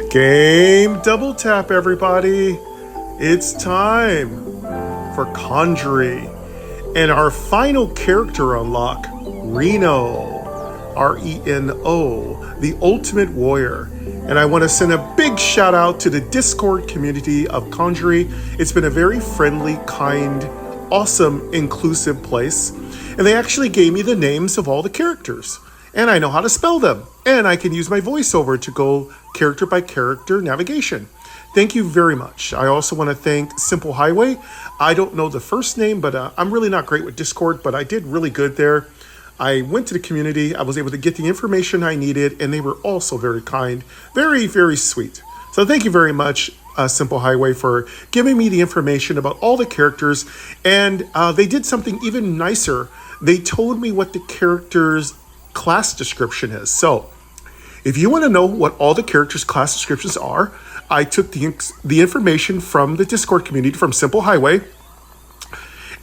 Game double tap, everybody. It's time for Conjury. And our final character unlock, Reno. Reno, the ultimate warrior. And I want to send a big shout out to the Discord community of Conjury. It's been a very friendly, kind, awesome, inclusive place. And they actually gave me the names of all the characters. And I know how to spell them. And I can use my voiceover to go character by character navigation. Thank you very much. I also want to thank Simple Highway. I don't know the first name, but I'm really not great with Discord, but I did really good there. I went to the community. I was able to get the information I needed, and they were also very kind, very, very sweet. So thank you very much, Simple Highway, for giving me the information about all the characters. And they did something even nicer. They told me what the characters' class description is. So if you want to know what all the characters' class descriptions are, I took the information from the Discord community from Simple Highway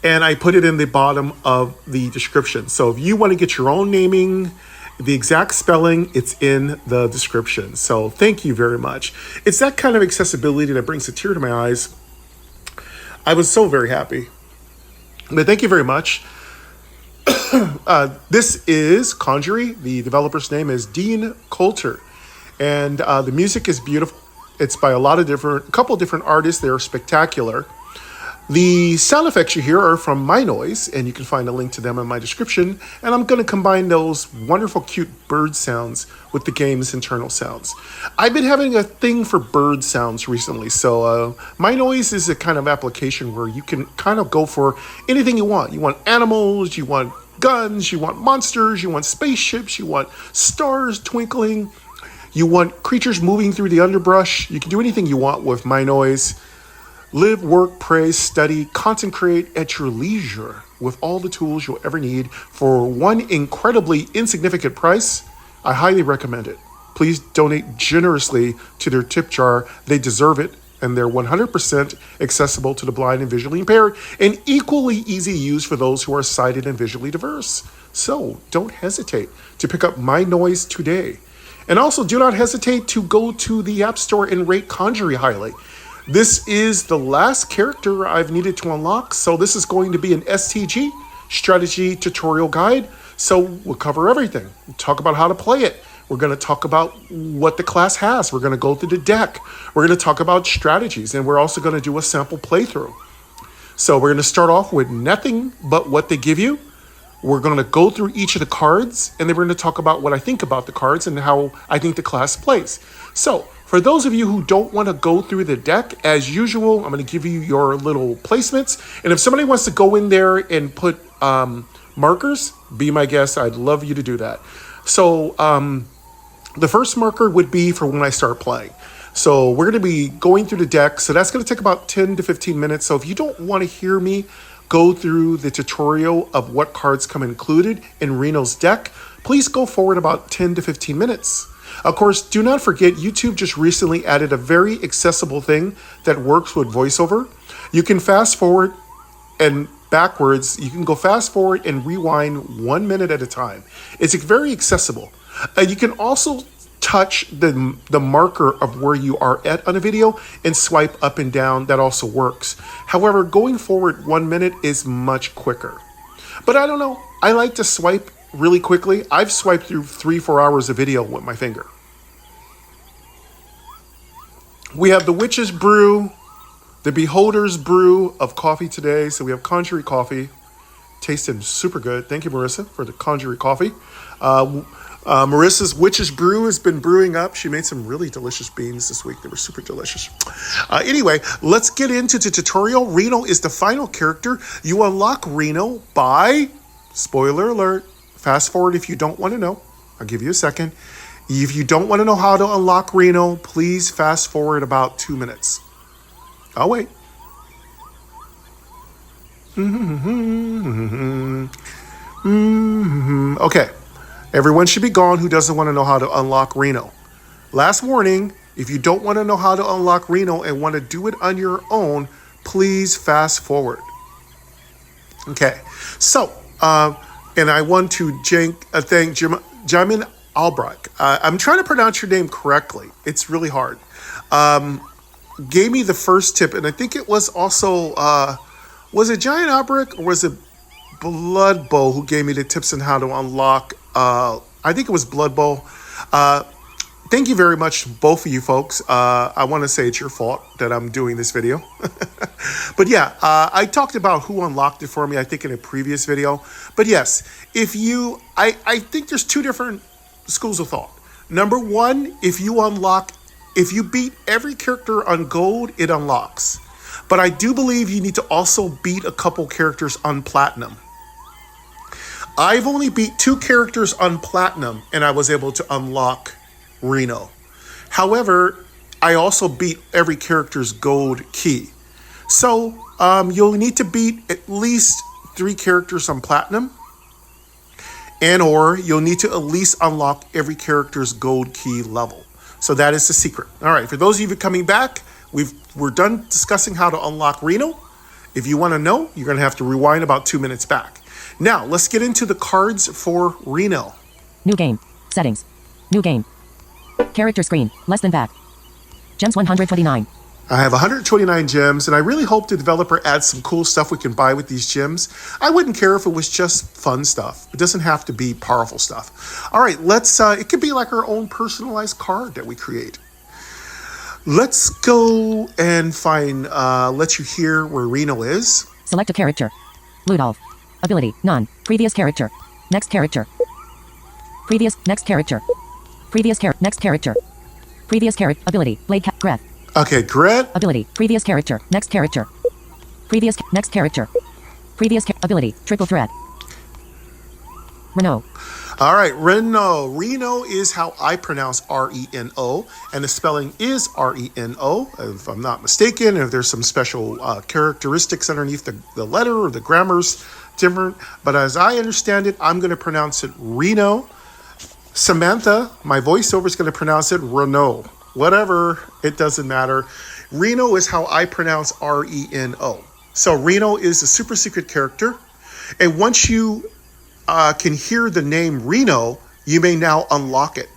and I put it in the bottom of the description. So if you want to get your own naming, the exact spelling, it's in the description. So thank you very much. It's that kind of accessibility that brings a tear to my eyes. I was so very happy. But thank you very much. This is Conjury. The developer's name is Dean Coulter. And the music is beautiful. It's by a couple different artists. They're spectacular. The sound effects you hear are from MyNoise, and you can find a link to them in my description. And I'm going to combine those wonderful, cute bird sounds with the game's internal sounds. I've been having a thing for bird sounds recently. So MyNoise is a kind of application where you can kind of go for anything you want. You want animals, you want guns, you want monsters, you want spaceships, you want stars twinkling, you want creatures moving through the underbrush. You can do anything you want with MyNoise. Live, work, pray, study, concentrate at your leisure with all the tools you'll ever need for one incredibly insignificant price. I highly recommend it. Please donate generously to their tip jar. They deserve it, and they're 100% accessible to the blind and visually impaired and equally easy to use for those who are sighted and visually diverse. So don't hesitate to pick up MyNoise today. And also do not hesitate to go to the App Store and rate Conjury highly. This is the last character I've needed to unlock, so this is going to be an STG, strategy tutorial guide. So we'll cover everything. We'll talk about how to play it. We're going to talk about what the class has. We're going to go through the deck. We're going to talk about strategies, and we're also going to do a sample playthrough. So we're going to start off with nothing but what they give you. We're going to go through each of the cards, and then we're going to talk about what I think about the cards and how I think the class plays. So for those of you who don't want to go through the deck, as usual, I'm going to give you your little placements. And if somebody wants to go in there and put markers, be my guest. I'd love you to do that. So the first marker would be for when I start playing. So we're going to be going through the deck. So that's going to take about 10 to 15 minutes. So if you don't want to hear me go through the tutorial of what cards come included in Reno's deck, please go forward about 10 to 15 minutes. Of course, do not forget, YouTube just recently added a very accessible thing that works with voiceover. You can fast forward and backwards. You can go fast forward and rewind 1 minute at a time. It's very accessible. You can also touch the marker of where you are at on a video and swipe up and down. That also works. However, going forward 1 minute is much quicker. But I don't know. I like to swipe really quickly. I've swiped through 3-4 hours of video with my finger. We have the Witch's Brew, the Beholder's Brew of coffee today. So we have Conjury coffee. Tasted super good. Thank you, Marissa, for the Conjury coffee. Marissa's Witch's Brew has been brewing up. She made some really delicious beans this week. They were super delicious. Anyway, let's get into the tutorial. Reno is the final character. You unlock Reno by, spoiler alert, fast forward if you don't want to know. I'll give you a second. If you don't want to know how to unlock Reno, please fast forward about 2 minutes. I'll wait. Okay. Everyone should be gone who doesn't want to know how to unlock Reno. Last warning, if you don't want to know how to unlock Reno and want to do it on your own, please fast forward. Okay. So, and I want to thank Jamin Albrecht. I'm trying to pronounce your name correctly. It's really hard. Gave me the first tip, and I think it was also was it Giant Albrecht or was it Blood Bowl who gave me the tips on how to unlock. I think it was Blood Bowl. Thank you very much, both of you folks. I want to say it's your fault that I'm doing this video. But yeah, I talked about who unlocked it for me, I think in a previous video. But yes, I think there's two different schools of thought. Number one, if you beat every character on gold, it unlocks. But I do believe you need to also beat a couple characters on platinum. I've only beat 2 characters on platinum, and I was able to unlock Reno. However, I also beat every character's gold key. So you'll need to beat at least 3 characters on platinum, and or you'll need to at least unlock every character's gold key level. So that is the secret. All right, for those of you coming back, we're done discussing how to unlock Reno. If you want to know, you're going to have to rewind about 2 minutes back. Now, let's get into the cards for Reno. New game. Settings. New game. Character screen. Less than back. Gems 129. I have 129 gems, and I really hope the developer adds some cool stuff we can buy with these gems. I wouldn't care if it was just fun stuff. It doesn't have to be powerful stuff. All right, it could be like our own personalized card that we create. Let's go and let you hear where Reno is. Select a character. Ludolf. Ability. None. Previous character. Next character. Next character. Next character. Previous character. Ability. Blade. Gret. Okay, Gret. Ability. Previous character. Next character. Next character. Ability. Triple threat. Reno. All right, Reno. Reno is how I pronounce Reno, and the spelling is Reno, if I'm not mistaken. If there's some special characteristics underneath the letter or the grammar's different, but as I understand it, I'm going to pronounce it Reno. Samantha, my voiceover, is going to pronounce it Reno. Whatever, it doesn't matter. Reno is how I pronounce Reno. So Reno is a super secret character, and once you can hear the name Reno, you may now unlock it.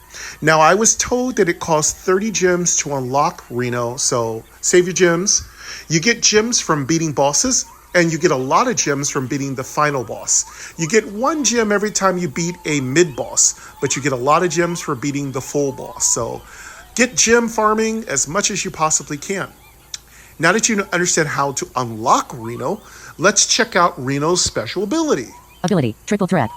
Now, I was told that it costs 30 gems to unlock Reno, so save your gems. You get gems from beating bosses, and you get a lot of gems from beating the final boss. You get 1 gem every time you beat a mid-boss, but you get a lot of gems for beating the full boss. So get gem farming as much as you possibly can. Now that you understand how to unlock Reno, let's check out Reno's special ability. Ability. Triple threat.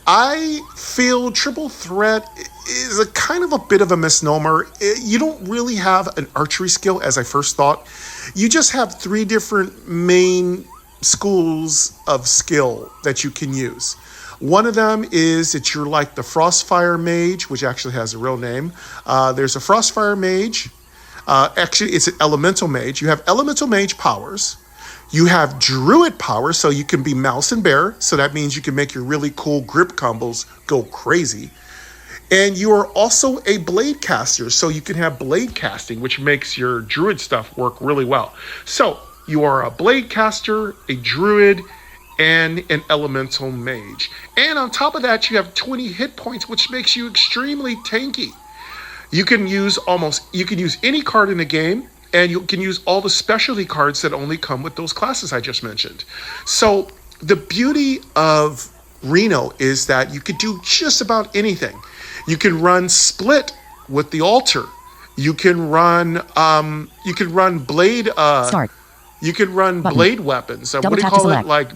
I feel triple threat is a kind of a bit of a misnomer. You don't really have an archery skill, as I first thought. You just have 3 different main schools of skill that you can use. One of them is that you're like the Frostfire Mage, which actually has a real name. There's a Frostfire Mage. Actually, it's an Elemental Mage. You have Elemental Mage powers. You have Druid power, so you can be Mouse and Bear. So that means you can make your really cool grip combos go crazy. And you are also a Blade caster, so you can have Blade casting, which makes your Druid stuff work really well. So you are a Blade caster, a Druid, and an Elemental Mage. And on top of that, you have 20 hit points, which makes you extremely tanky. You can use any card in the game, and you can use all the specialty cards that only come with those classes I just mentioned. So the beauty of Reno is that you could do just about anything. You can run split with the altar. You can run blade. Start. You can run Button. Blade weapons. What do you call it? Like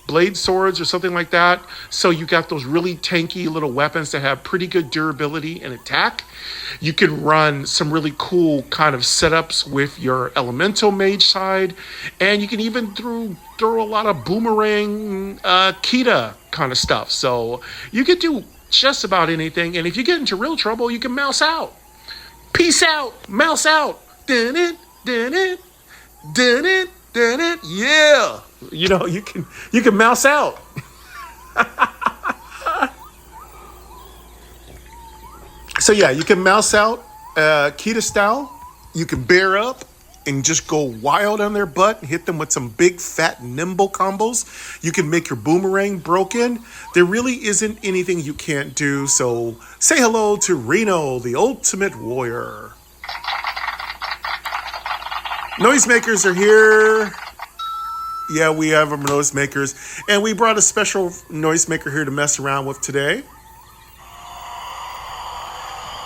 blade swords or something like that. So you got those really tanky little weapons that have pretty good durability and attack. You can run some really cool kind of setups with your Elemental Mage side, and you can even throw a lot of boomerang Kita kind of stuff. So you can do just about anything, and if you get into real trouble, you can mouse out. Peace out, mouse out. Dun it, dun it, dun it, dun it. Yeah, you know you can mouse out. So yeah, you can mouse out Kita style. You can bear up. and just go wild on their butt and hit them with some big, fat, nimble combos. You can make your boomerang broken. There really isn't anything you can't do. So say hello to Reno, the ultimate warrior. Noisemakers are here. Yeah, we have our noisemakers. And we brought a special noisemaker here to mess around with today.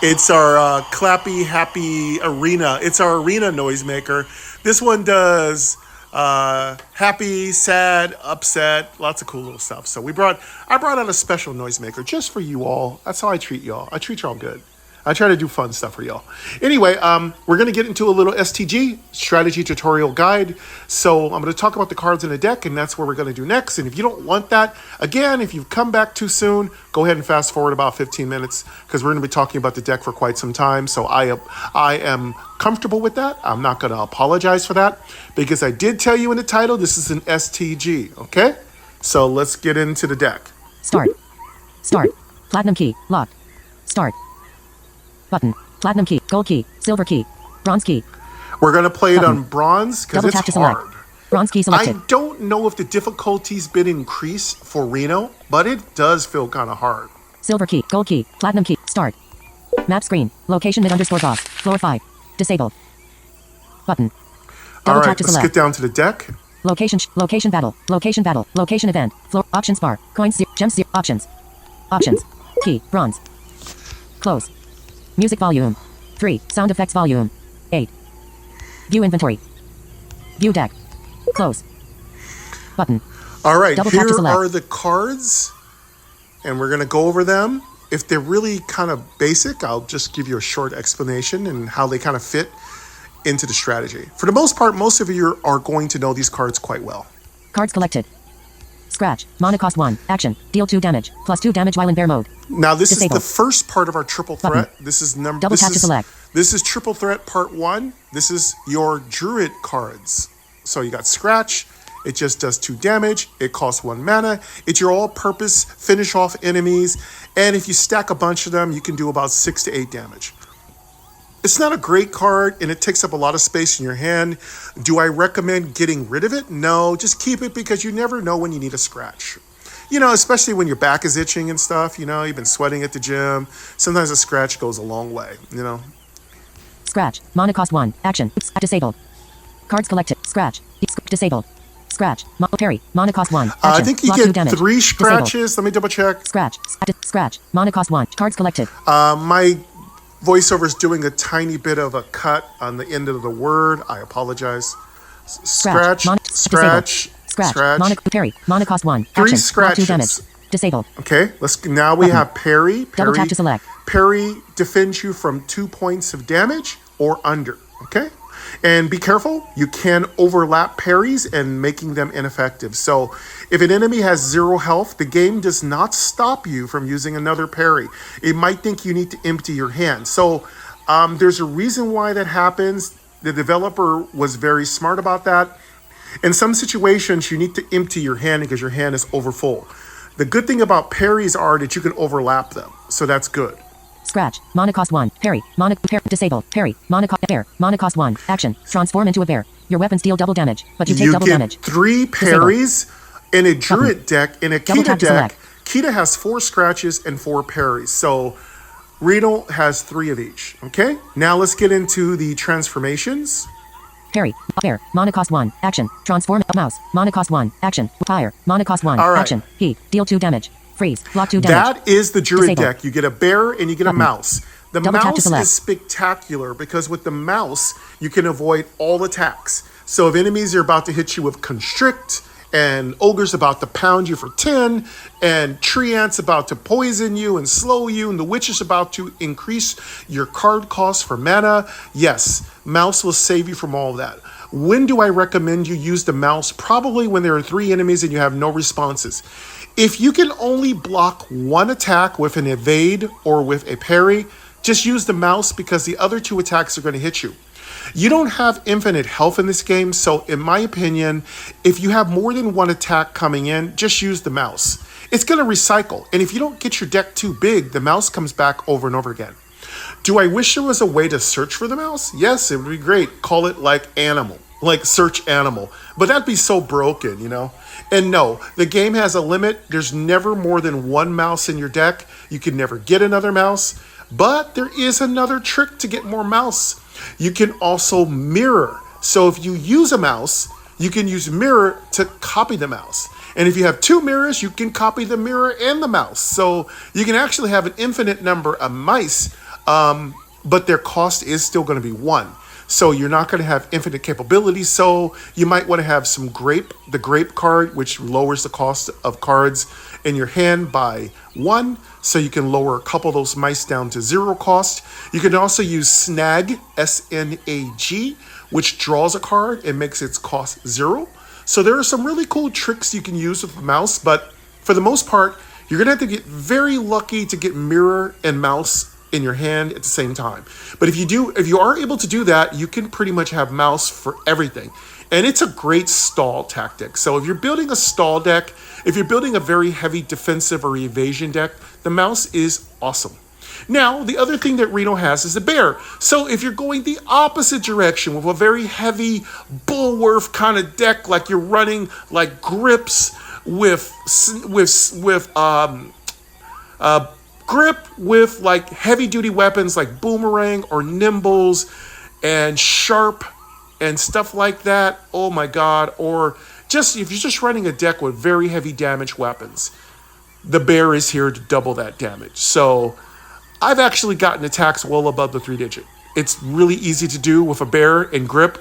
It's our clappy, happy arena. It's our arena noisemaker. This one does happy, sad, upset, lots of cool little stuff. So I brought out a special noisemaker just for you all. That's how I treat y'all. I treat y'all good. I try to do fun stuff for y'all. Anyway, we're going to get into a little STG, strategy tutorial guide. So I'm going to talk about the cards in the deck, and that's what we're going to do next. And if you don't want that, again, if you've come back too soon, go ahead and fast forward about 15 minutes because we're going to be talking about the deck for quite some time. So I am comfortable with that. I'm not going to apologize for that because I did tell you in the title, this is an STG, okay? So let's get into the deck. Start. Platinum key. Locked. Start. Button. Platinum key. Gold key. Silver key. Bronze key. We're going to play it on bronze because Double it's tap to select. hard. Bronze key selected. I don't know if the difficulty's been increased for Reno, but it does feel kind of hard. Silver key. Gold key. Platinum key. Start. Map screen. Location mid _ boss. Floor 5. Disabled. Button. Double All tap right, to let's select. get down to the deck. Location battle. Location event. Floor options bar. Coins gems options. Key. Bronze. Close. Music volume. 3. Sound effects volume. 8. View inventory. View deck. Close. Button. All right, Double tap here to select. are the cards, and we're going to go over them. If they're really kind of basic, I'll just give you a short explanation and how they kind of fit into the strategy. For the most part, most of you are going to know these cards quite well. Cards collected. Scratch. Mana cost 1. Action. Deal 2 damage. Plus 2 damage while in bear mode. Now, this Disabled. is the first part of our triple threat. This is number. Double tap to select. This is triple threat part 1. This is your druid cards. So you got scratch. It just does 2 damage. It costs 1 mana. It's your all-purpose finish off enemies. And if you stack a bunch of them, you can do about 6 to 8 damage. It's not a great card, and it takes up a lot of space in your hand. Do I recommend getting rid of it? No, just keep it because you never know when you need a scratch. You know, especially when your back is itching and stuff, you know, you've been sweating at the gym. Sometimes a scratch goes a long way, you know. Scratch. Mana cost 1. Action. Disabled. Cards collected. Scratch. Disabled. Scratch. Parry. Mana cost 1. Action. I think you Block 2 get damage. 3 scratches. Disabled. Let me double check. Scratch. Mana cost 1. Cards collected. My voiceover is doing a tiny bit of a cut on the end of the word. I apologize. Scratch. Mana parry. Mana cost 1. 3 Action. scratches. Block 2 damage. Disabled. Okay, now we have parry. Double tap to select. Parry defends you from 2 points of damage or under. Okay, and be careful. You can overlap parries and making them ineffective. So if an enemy has 0 health, the game does not stop you from using another parry. It might think you need to empty your hand. So there's a reason why that happens. The developer was very smart about that. In some situations, you need to empty your hand because your hand is overfull. The good thing about parries are that you can overlap them, so that's good. Scratch. Mana cost 1. Parry. Disabled. Parry. Mana cost bear. Mana cost 1. Action. Transform into a bear. Your weapons deal double damage, but you take double damage. You get 3 parries in a druid deck. In a Kita deck, Kita has 4 scratches and 4 parries. So Reno has 3 of each. Okay. Now let's get into the transformations. Parry. Bear. Mana cost 1. Action. Transform. Mouse. Mana cost 1. Action. Fire. Mana cost 1. All right. Action. He. Deal 2 damage. Freeze. Block 2 damage. That is the druid Disabled. deck. You get a bear and you get a mouse. The Double tap to mouse select. is spectacular because with the mouse, you can avoid all attacks. So if enemies are about to hit you with constrict, and ogre's about to pound you for 10, and tree ant's about to poison you and slow you, and the witch is about to increase your card cost for mana, yes, mouse will save you from all of that. When do I recommend you use the mouse? Probably when there are 3 enemies and you have no responses. If you can only block 1 attack with an evade or with a parry, just use the mouse because the other 2 attacks are going to hit you. You don't have infinite health in this game, so in my opinion, if you have more than 1 attack coming in, just use the mouse. It's going to recycle, and if you don't get your deck too big, the mouse comes back over and over again. Do I wish there was a way to search for the mouse? Yes, it would be great. Call it like animal, like search animal. But that'd be so broken, you know? And no, the game has a limit. There's never more than one mouse in your deck. You can never get another mouse. But there is another trick to get more mouse. You can also mirror. So if you use a mouse, you can use mirror to copy the mouse. And if you have two mirrors, you can copy the mirror and the mouse. So you can actually have an infinite number of mice, but their cost is still going to be one. So you're not going to have infinite capabilities. So you might want to have some the grape card, which lowers the cost of cards in your hand by one. So you can lower a couple of those mice down to zero cost. You can also use snag, S-N-A-G, which draws a card and makes its cost zero. So there are some really cool tricks you can use with the mouse, but for the most part, you're gonna have to get very lucky to get mirror and mouse in your hand at the same time. But if you are able to do that, you can pretty much have mouse for everything. And it's a great stall tactic. So if you're building a stall deck, if you're building a very heavy defensive or evasion deck, the mouse is awesome. Now, the other thing that Reno has is a bear. So if you're going the opposite direction with a very heavy Bullworth kind of deck, like you're running like grips with grip with like heavy duty weapons like boomerang or nimbles and sharp and stuff like that. Oh my God. Or just if you're just running a deck with very heavy damage weapons, the bear is here to double that damage. So I've actually gotten attacks well above the 3-digit. It's really easy to do with a bear and grip.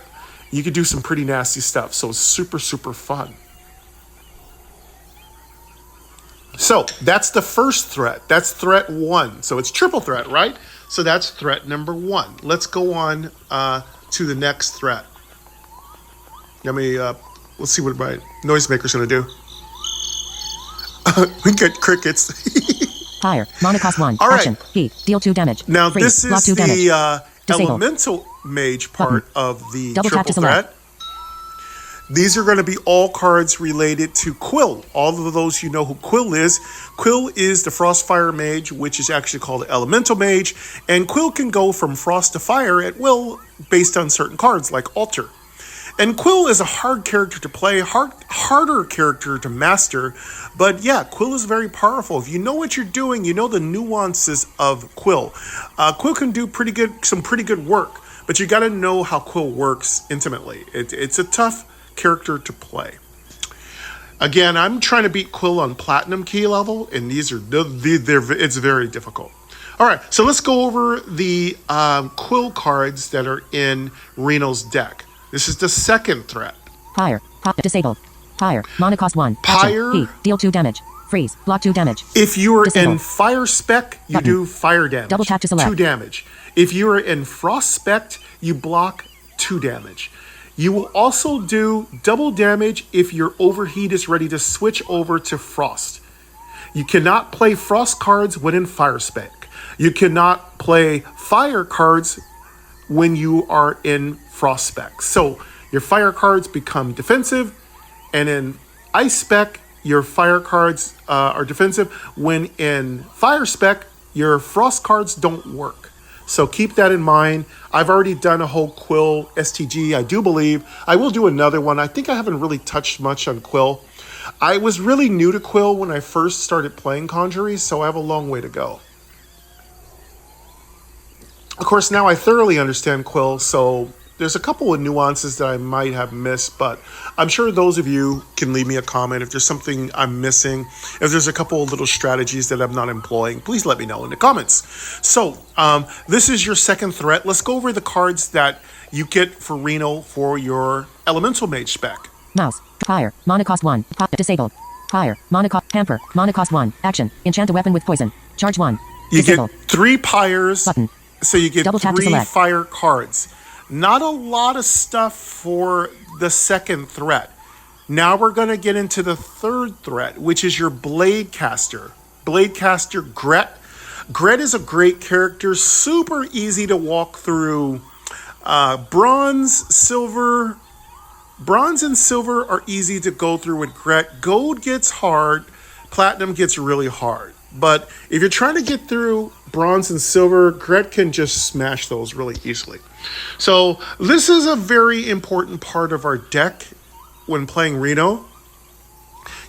You can do some pretty nasty stuff. So it's super, super fun. So that's the first threat. That's threat one. So it's triple threat, right? So that's threat number one. Let's go on to the next threat. Let's see what my noisemaker's going to do. We get crickets. Fire. Mana cost 1. All right. Action. B. Deal 2 damage. Now Freeze. this Block is 2 damage. the Disable. elemental mage part of the Double tap triple to select. threat. These are going to be all cards related to Quill. All of those you know who Quill is. Quill is the Frostfire Mage, which is actually called the Elemental Mage. And Quill can go from frost to fire at will based on certain cards like Alter. And Quill is a hard character to play, harder character to master. But yeah, Quill is very powerful. If you know what you're doing, you know the nuances of Quill. Quill can do some pretty good work, but you got to know how Quill works intimately. It's a tough character to play. Again, I'm trying to beat Quill on platinum key level, and it's very difficult. All right, so let's go over the Quill cards that are in Reno's deck. This is the second threat. Fire. Disable. Fire. Mana cost 1. Fire. Action. B. Deal 2 damage. Freeze. Block 2 damage. If you are Disable. in fire spec, you do fire damage. Double tap to select. 2 damage. If you are in frost spec, you block 2 damage. You will also do double damage if your overheat is ready to switch over to frost. You cannot play frost cards when in fire spec. You cannot play fire cards when you are in frost spec. So your fire cards become defensive, and in ice spec, your fire cards are defensive. When in fire spec, your frost cards don't work. So keep that in mind. I've already done a whole Quill STG, I do believe. I will do another one. I think I haven't really touched much on Quill. I was really new to Quill when I first started playing Conjury, so I have a long way to go. Of course, now I thoroughly understand Quill, so there's a couple of nuances that I might have missed, but I'm sure those of you can leave me a comment if there's something I'm missing. If there's a couple of little strategies that I'm not employing, please let me know in the comments. So, this is your second threat. Let's go over the cards that you get for Reno for your Elemental Mage spec. Mouse. Fire. Mana cost 1. Disabled. Fire. Mana cost. Hamper. Mana cost 1. Action. Enchant a weapon with poison. Charge 1. You Disable. get 3 pyres. Button. So you get Double tap to 3 select. fire cards. Not a lot of stuff for the second threat. Now we're going to get into the third threat, which is your Blade Caster. Blade Caster Gret. Gret is a great character, super easy to walk through. Bronze and silver are easy to go through with Gret. Gold gets hard. Platinum gets really hard. But if you're trying to get through bronze and silver, Gret can just smash those really easily. So this is a very important part of our deck when playing Reno.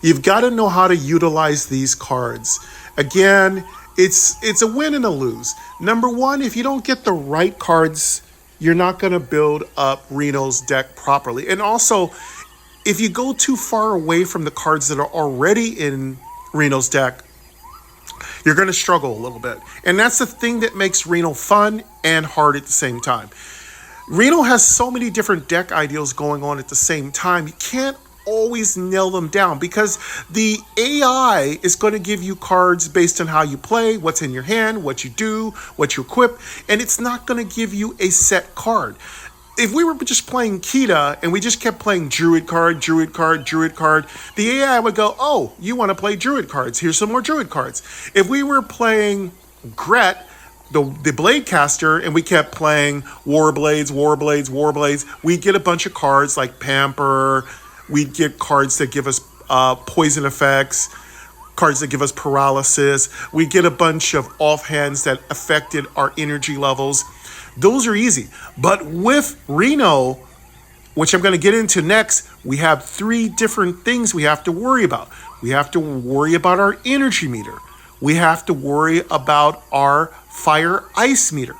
You've got to know how to utilize these cards. Again, it's a win and a lose. Number one, if you don't get the right cards, you're not going to build up Reno's deck properly. And also, if you go too far away from the cards that are already in Reno's deck, you're going to struggle a little bit. And that's the thing that makes Reno fun and hard at the same time. Reno has so many different deck ideals going on at the same time. You can't always nail them down because the AI is going to give you cards based on how you play, what's in your hand, what you do, what you equip, and it's not going to give you a set card. If we were just playing Kita and we just kept playing Druid card, Druid card, Druid card, the AI would go, oh, you want to play Druid cards. Here's some more Druid cards. If we were playing Gret, the Blade Caster, and we kept playing Warblades, Warblades, Warblades, we'd get a bunch of cards like Pamper. We'd get cards that give us poison effects, cards that give us paralysis. We get a bunch of offhands that affected our energy levels. Those are easy. But with Reno, which I'm going to get into next, we have 3 different things we have to worry about. We have to worry about our energy meter. We have to worry about our fire ice meter.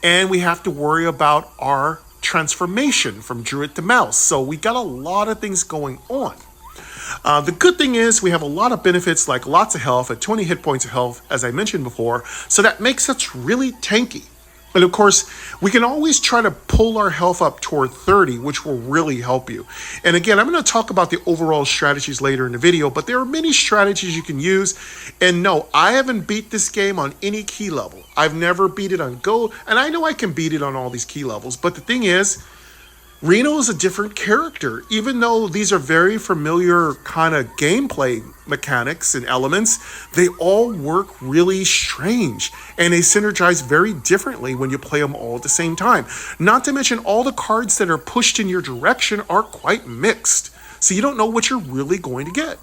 And we have to worry about our transformation from Druid to Mouse. So we got a lot of things going on. The good thing is we have a lot of benefits like lots of health at 20 hit points of health, as I mentioned before. So that makes us really tanky. And of course, we can always try to pull our health up toward 30, which will really help you. And again, I'm going to talk about the overall strategies later in the video, but there are many strategies you can use. And no, I haven't beat this game on any key level. I've never beat it on gold, and I know I can beat it on all these key levels. But the thing is, Reno is a different character. Even though these are very familiar kind of gameplay mechanics and elements, they all work really strange and they synergize very differently when you play them all at the same time. Not to mention all the cards that are pushed in your direction are quite mixed. So you don't know what you're really going to get.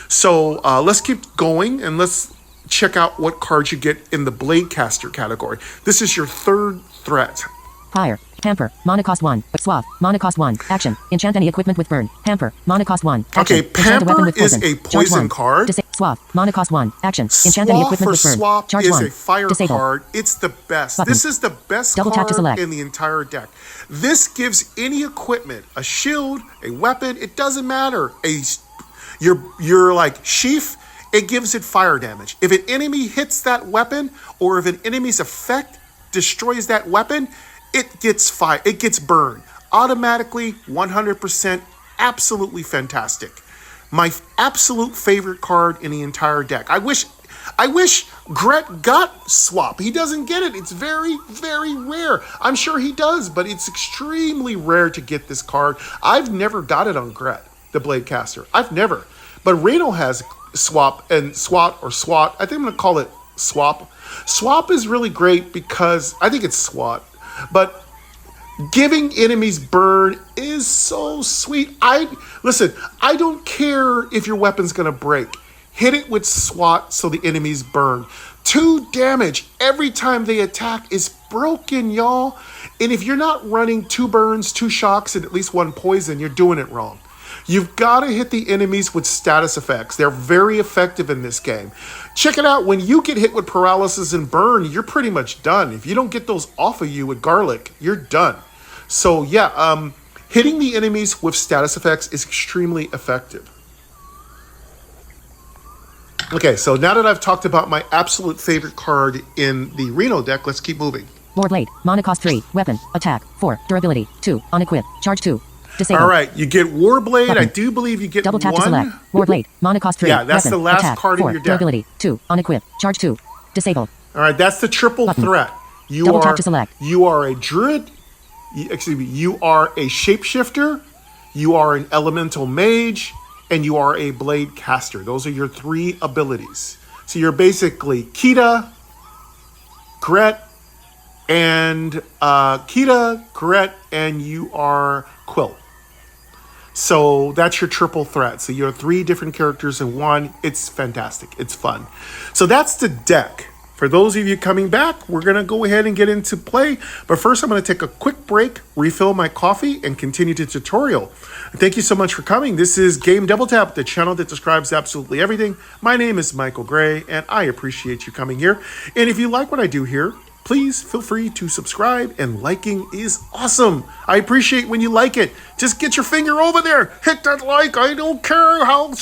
So let's keep going and let's check out what cards you get in the Blade Caster category. This is your 3rd threat. Fire. Hamper. Mana cost 1. Swap. Mana cost 1. Action. Enchant any equipment with burn. Hamper. Mana cost 1. Action. Okay, Pamper is a poison card. Swap. Mana cost 1. Action. Enchant any equipment with burn. Swap Charge is 1. a fire Disable. card. It's the best. Button. This is the best Double tap to card select. in the entire deck. This gives any equipment, a shield, a weapon, it doesn't matter. Your like sheath, it gives it fire damage. If an enemy hits that weapon or if an enemy's effect destroys that weapon, it gets fire. It gets burned automatically, 100%. Absolutely fantastic. My absolute favorite card in the entire deck. I wish Gret got swap. He doesn't get it. It's very, very rare. I'm sure he does, but it's extremely rare to get this card. I've never got it on Gret, the Blade Caster. I've never. But Reno has swap and SWAT or SWAT. I think I'm going to call it swap. Swap is really great because I think it's SWAT. But giving enemies burn is so sweet. I don't care if your weapon's going to break. Hit it with SWAT so the enemies burn. 2 damage every time they attack is broken, y'all. And if you're not running 2 burns, 2 shocks, and at least 1 poison, you're doing it wrong. You've got to hit the enemies with status effects. They're very effective in this game. Check it out. When you get hit with paralysis and burn, you're pretty much done. If you don't get those off of you with garlic, you're done. So yeah, hitting the enemies with status effects is extremely effective. Okay, so now that I've talked about my absolute favorite card in the Reno deck, let's keep moving. Warblade. Mana cost 3. Weapon. Attack. 4. Durability. 2. On equip. Charge 2. Disable. All right, you get Warblade. Button. I do believe you get Double tap 1. to select. Warblade. Mana cost 3. Yeah, that's Weapon. the last Attack. card 4. in your deck. Durability. 2. On equip. Charge 2. Disable. All right, that's the triple Button. threat. Double tap to select. You are a druid. You are a shapeshifter. You are an elemental mage, and you are a blade caster. Those are your 3 abilities. So you're basically Kita, Gret, and you are Quill. So that's your triple threat. So you're 3 different characters in one. It's fantastic. It's fun. So that's the deck. For those of you coming back, we're going to go ahead and get into play. But first, I'm going to take a quick break, refill my coffee, and continue the tutorial. Thank you so much for coming. This is Game Double Tap, the channel that describes absolutely everything. My name is Michael Gray, and I appreciate you coming here. And if you like what I do here, please feel free to subscribe, and liking is awesome. I appreciate when you like it. Just get your finger over there. Hit that like. I don't care how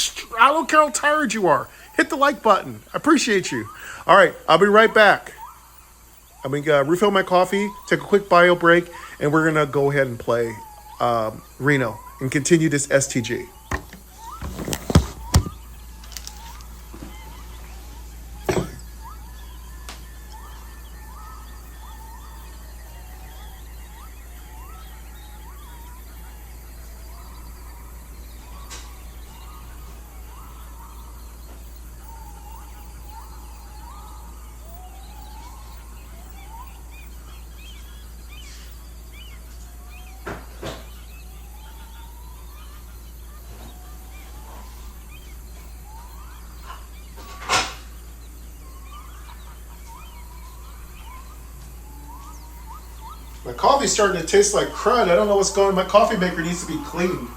tired you are. Hit the like button. I appreciate you. All right, I'll be right back. I'm going to refill my coffee, take a quick bio break, and we're going to go ahead and play Reno and continue this STG. My coffee's starting to taste like crud. I don't know what's going on. My coffee maker needs to be cleaned.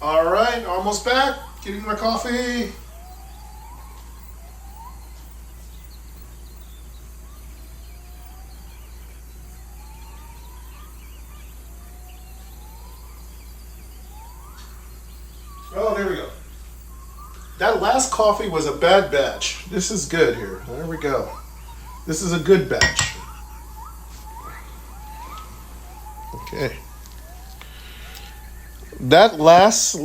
All right, almost back. Getting my coffee. Oh, there we go. That last coffee was a bad batch. This is good here. There we go. This is a good batch. Okay. That last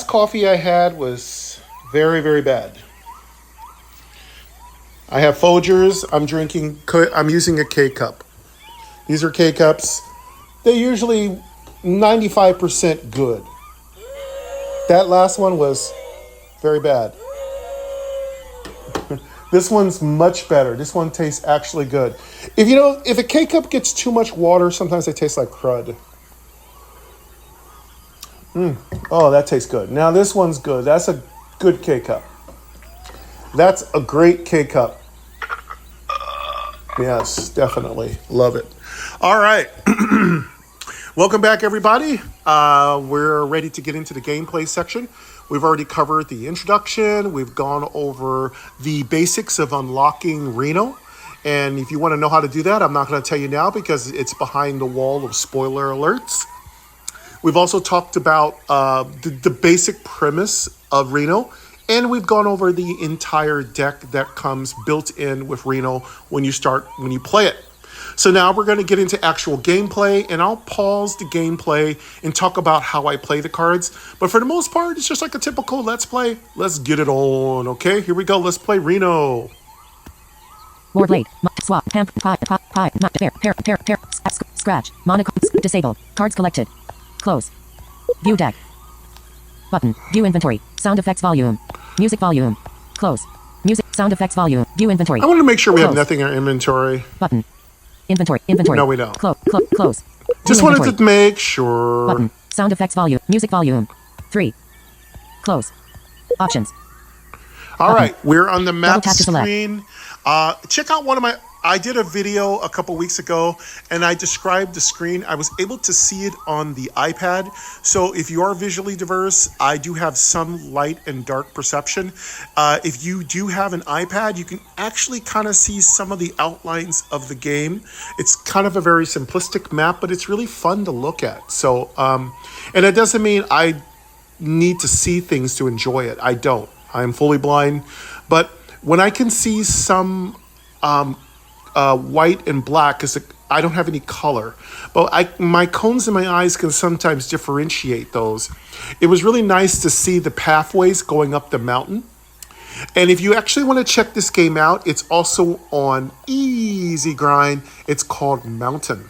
coffee I had was very, very bad. I have Folgers. I'm using a K-cup. These are K-cups. They're usually 95% good. That last one was very bad. This one's much better. This one tastes actually good. If a K-cup gets too much water, sometimes they taste like crud. Oh, that tastes good. Now this one's good. That's a good K-cup. That's a great K-cup. Yes, definitely. Love it. All right. Welcome back, everybody. We're ready to get into the gameplay section. We've already covered the introduction. We've gone over the basics of unlocking Reno. And if you want to know how to do that, I'm not going to tell you now because it's behind the wall of spoiler alerts. We've also talked about the basic premise of Reno, and we've gone over the entire deck that comes built in with Reno when you play it. So now we're going to get into actual gameplay, and I'll pause the gameplay and talk about how I play the cards. But for the most part, it's just like a typical Let's Play. Let's get it on, okay? Here we go. Let's play Reno. War blade, swap, pie, pair, scratch, monocle, disable, cards collected, close, view deck, Button. View inventory. Sound effects volume. Music volume. Close. Music. Sound effects volume. View inventory. I want to make sure we have Close. nothing in our inventory. Button. Inventory. Inventory. No, we don't. Close. Just View wanted inventory. to make sure. Button. Sound effects volume. Music volume. 3. Close. Options. All right, we're on the map tap to select. screen. Check out I did a video a couple weeks ago, and I described the screen. I was able to see it on the iPad. So if you are visually diverse, I do have some light and dark perception. If you do have an iPad, you can actually kind of see some of the outlines of the game. It's kind of a very simplistic map, but it's really fun to look at. So, and it doesn't mean I need to see things to enjoy it. I don't. I'm fully blind. But when I can see some white and black, because I don't have any color, but my cones in my eyes can sometimes differentiate those. It was really nice to see the pathways going up the mountain. And if you actually want to check this game out, it's also on easy grind. It's called Mountain,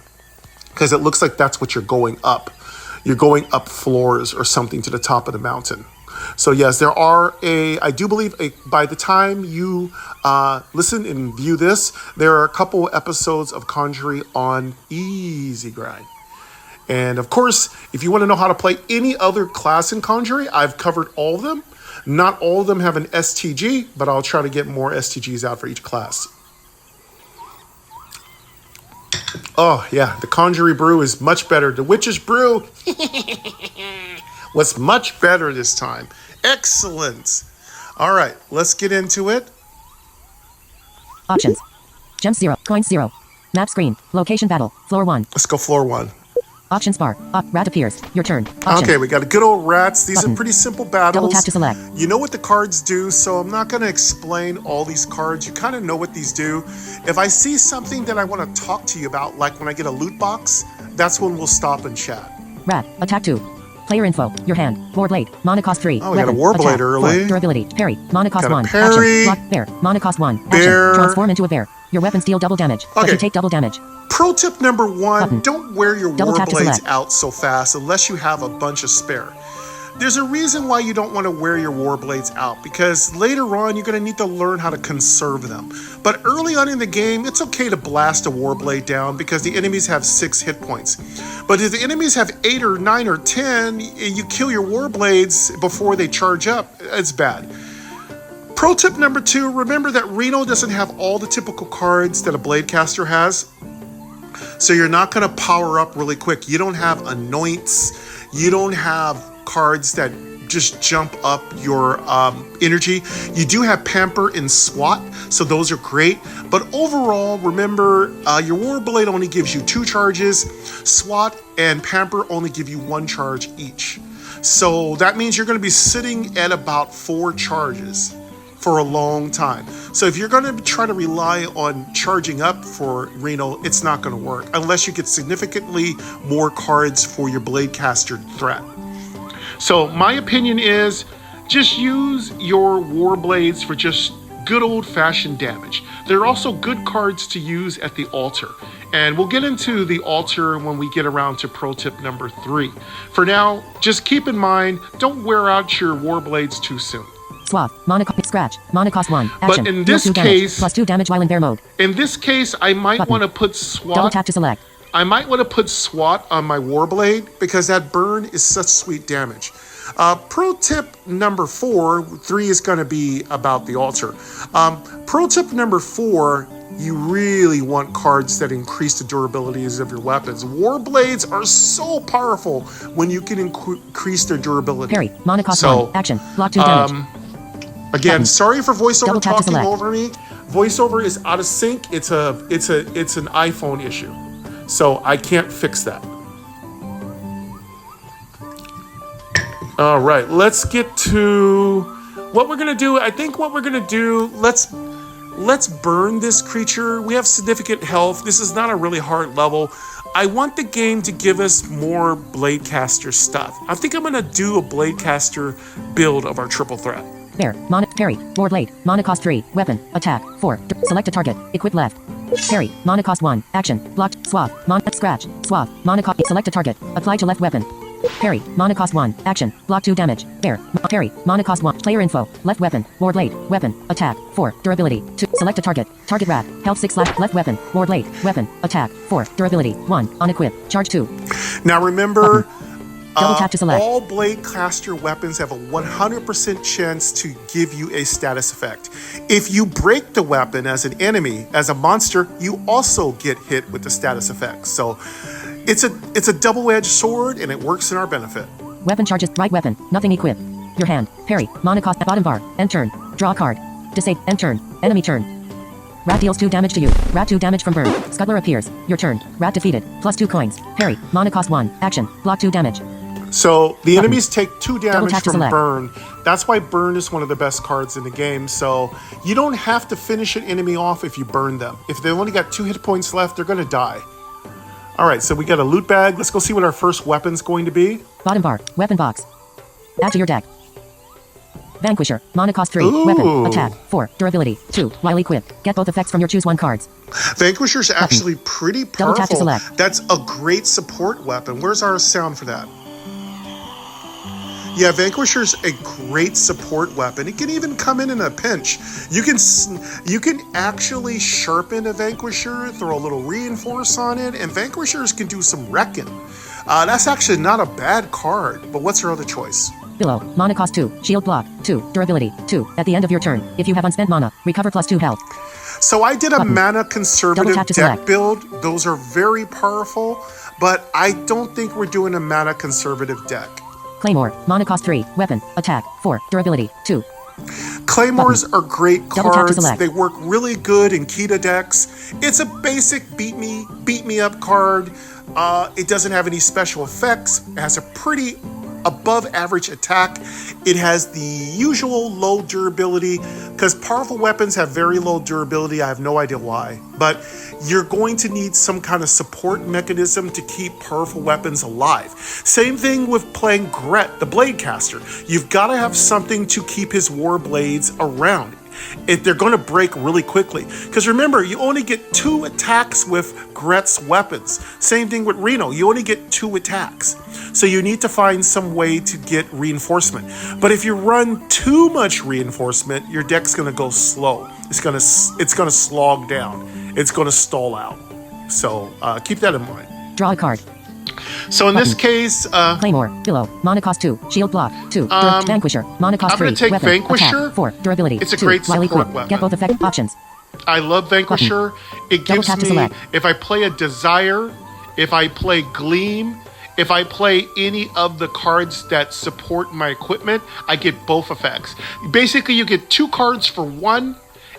because it looks like that's what you're going up. You're going up floors or something to the top of the mountain. So yes, there are I do believe by the time you listen and view this, there are a couple episodes of Conjury on easy grind. And of course, if you want to know how to play any other class in Conjury, I've covered all of them. Not all of them have an STG, but I'll try to get more STGs out for each class. Oh yeah, the Conjury brew is much better. The Witch's brew was much better this time. Excellent. All right, let's get into it. Options. Gems 0. Coins 0. Map screen. Location battle. Floor 1. Let's go floor 1. Options bar. Rat appears. Your turn. Option. Okay, we got a good old rats. These Button. are pretty simple battles. Double tap to select. You know what the cards do, so I'm not going to explain all these cards. You kind of know what these do. If I see something that I want to talk to you about, like when I get a loot box, that's when we'll stop and chat. Rat. Attack 2. Player info. Your hand. Warblade. Mana cost 3. Oh, we got a Warblade early. 4. Durability. Parry. Mana cost Got a 1. parry. Action. Block. Bear. Mana cost 1. Bear. Action. Transform into a bear. Your weapons deal double damage. But Okay. you take double damage. Pro tip number 1, Button. don't wear your Double tap to Warblades select. out so fast unless you have a bunch of spare. There's a reason why you don't want to wear your Warblades out, because later on you're going to need to learn how to conserve them. But early on in the game, it's okay to blast a Warblade down because the enemies have 6 hit points. But if the enemies have 8 or 9 or 10, you kill your Warblades before they charge up, it's bad. Pro tip number 2, remember that Reno doesn't have all the typical cards that a Bladecaster has. So you're not going to power up really quick. You don't have Anoints. You don't have cards that just jump up your energy. You do have Pamper and SWAT, so those are great. But overall, remember, your Warblade only gives you 2 charges. SWAT and Pamper only give you 1 charge each. So that means you're going to be sitting at about 4 charges for a long time. So if you're going to try to rely on charging up for Reno, it's not going to work unless you get significantly more cards for your Bladecaster threat. So my opinion is just use your Warblades for just good old-fashioned damage. There are also good cards to use at the altar, and we'll get into the altar when we get around to pro tip number 3. For now, just keep in mind, don't wear out your Warblades too soon. Swap. Mana cost. Scratch. Mana cost 1. Action. But in Deal this 2 damage. case, Plus 2 damage while in bear mode. In this case, I might Button. want to put Double SWAT. tap to select. I might want to put SWAT on my Warblade because that burn is such sweet damage. Pro tip number 4, 3 is going to be about the altar. Pro tip number 4, you really want cards that increase the durabilities of your weapons. Warblades are so powerful when you can increase their durability. Parry. Mana cost So, 1. Action. Block 2 damage. Again, Button. sorry for voiceover Double tap to talking select. over me. Voiceover is out of sync. It's an iPhone issue. So I can't fix that. All right, let's get to what we're gonna do. I think what we're gonna do, let's burn this creature. We have significant health. This is not a really hard level. I want the game to give us more Bladecaster stuff. I think I'm gonna do a Bladecaster build of our triple threat. Bear. Mana. Parry. Warblade. Mana cost 3. Weapon. Attack. 4. Select a target. Equip left. Parry. Mana cost 1. Action. Blocked. Swap. Mana. Scratch. Swap. Mana cost. Select a target. Apply to left weapon. Parry. Mana cost 1. Action. Block 2 damage. Air. Parry. Mana cost 1. Player info. Left weapon. War blade. Weapon. Attack. 4. Durability. 2. Select a target. Target rat. Health 6 / left weapon. War blade. Weapon. Attack. 4. Durability. 1. Unequip. Charge 2. Now remember, Double tap to select. all blade caster weapons have a 100% chance to give you a status effect. If you break the weapon as an enemy, as a monster, you also get hit with the status effect. So it's a double-edged sword, and it works in our benefit. Weapon charges. Right weapon. Nothing equip. Your hand. Parry. Mana cost at bottom bar. End turn. Draw a card. Disable. End turn. Enemy turn. Rat deals 2 damage to you. Rat 2 damage from burn. Scuttler appears. Your turn. Rat defeated. Plus 2 coins. Parry. Mana cost 1. Action. Block 2 damage. So the enemies take 2 damage tap to from select. burn. That's why burn is one of the best cards in the game. So you don't have to finish an enemy off if you burn them. If they only got 2 hit points left, they're going to die. All right, so we got a loot bag. Let's go see what our first weapon's going to be. Bottom bar. Weapon box. Add to your deck. Vanquisher. Mana cost 3. Ooh. Weapon. Attack. 4. Durability. 2. While equipped. Get both effects from your choose 1 cards. Vanquisher's actually pretty Double tap to powerful. select. That's a great support weapon. Where's our sound for that? Yeah, Vanquisher's a great support weapon. It can even come in a pinch. You can actually sharpen a Vanquisher, throw a little reinforce on it, and Vanquishers can do some wrecking. That's actually not a bad card, but what's our other choice? Below. Mana cost 2. Shield block. 2. Durability. 2. At the end of your turn. If you have unspent mana, recover plus 2 health. So I did a mana conservative tap to deck select. build. Those are very powerful, but I don't think we're doing a mana conservative deck. Claymore. Mana cost 3. Weapon. Attack. 4. Durability. 2. Claymores are great Double tap to cards. select. They work really good in Kita decks. It's a basic beat me up card. It doesn't have any special effects. It has a pretty above average attack. It has the usual low durability, because powerful weapons have very low durability. I have no idea why, but you're going to need some kind of support mechanism to keep powerful weapons alive. Same thing with playing Gret, the blade caster. You've got to have something to keep his war blades around. They're going to break really quickly. Because remember, you only get 2 attacks with Gret's weapons. Same thing with Reno. You only get 2 attacks. So you need to find some way to get reinforcement. But if you run too much reinforcement, your deck's going to go slow. It's going to slog down. It's going to stall out. So keep that in mind. Draw a card. So in this case, Claymore. Below. Mana cost 2. Shield block. 2. Vanquisher. Mana cost I'm 3. gonna take Weapon. Vanquisher. Attack. 4. Durability. It's a 2. great While support equipped. weapon. Get both effect options. I love Vanquisher. It Double gives tap to me, select. if I play a Desire, if I play Gleam, if I play any of the cards that support my equipment, I get both effects. Basically, you get 2 cards for 1,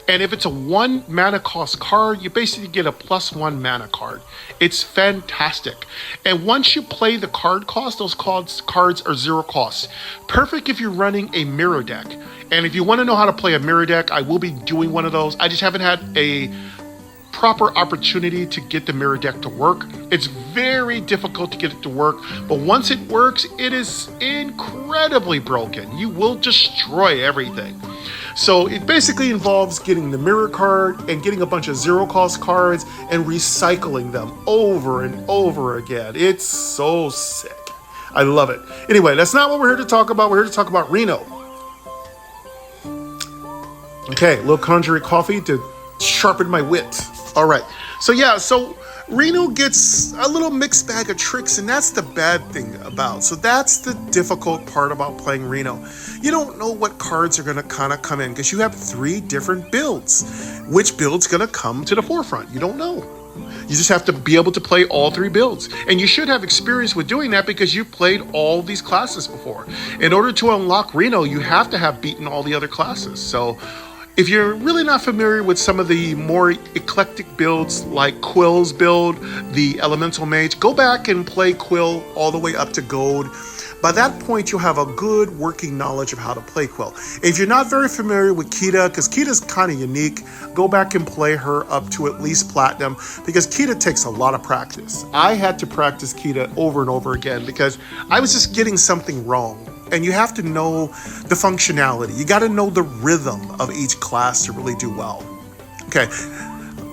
and if it's a 1 mana cost card, you basically get a +1 mana card. It's fantastic. And once you play the card cost, those cards are 0 cost. Perfect if you're running a mirror deck. And if you want to know how to play a mirror deck, I will be doing one of those. I just haven't had a proper opportunity to get the mirror deck to work. It's very difficult to get it to work, but once it works, it is incredibly broken. You will destroy everything. So it basically involves getting the mirror card and getting a bunch of 0 cost cards and recycling them over and over again. It's so sick. I love it. Anyway, that's not what we're here to talk about. We're here to talk about Reno. Okay, a little Conjury coffee to sharpen my wit. All right. So Reno gets a little mixed bag of tricks, and that's the bad thing about. So that's the difficult part about playing Reno. You don't know what cards are going to kind of come in because you have 3 different builds. Which build's going to come to the forefront? You don't know. You just have to be able to play all 3 builds. And you should have experience with doing that because you've played all these classes before. In order to unlock Reno, you have to have beaten all the other classes. So if you're really not familiar with some of the more eclectic builds like Quill's build, the Elemental Mage, go back and play Quill all the way up to Gold. By that point, you'll have a good working knowledge of how to play Quill. If you're not very familiar with Kita, because Kita's kind of unique, go back and play her up to at least Platinum, because Kita takes a lot of practice. I had to practice Kita over and over again because I was just getting something wrong. And you have to know the functionality. You got to know the rhythm of each class to really do well. Okay.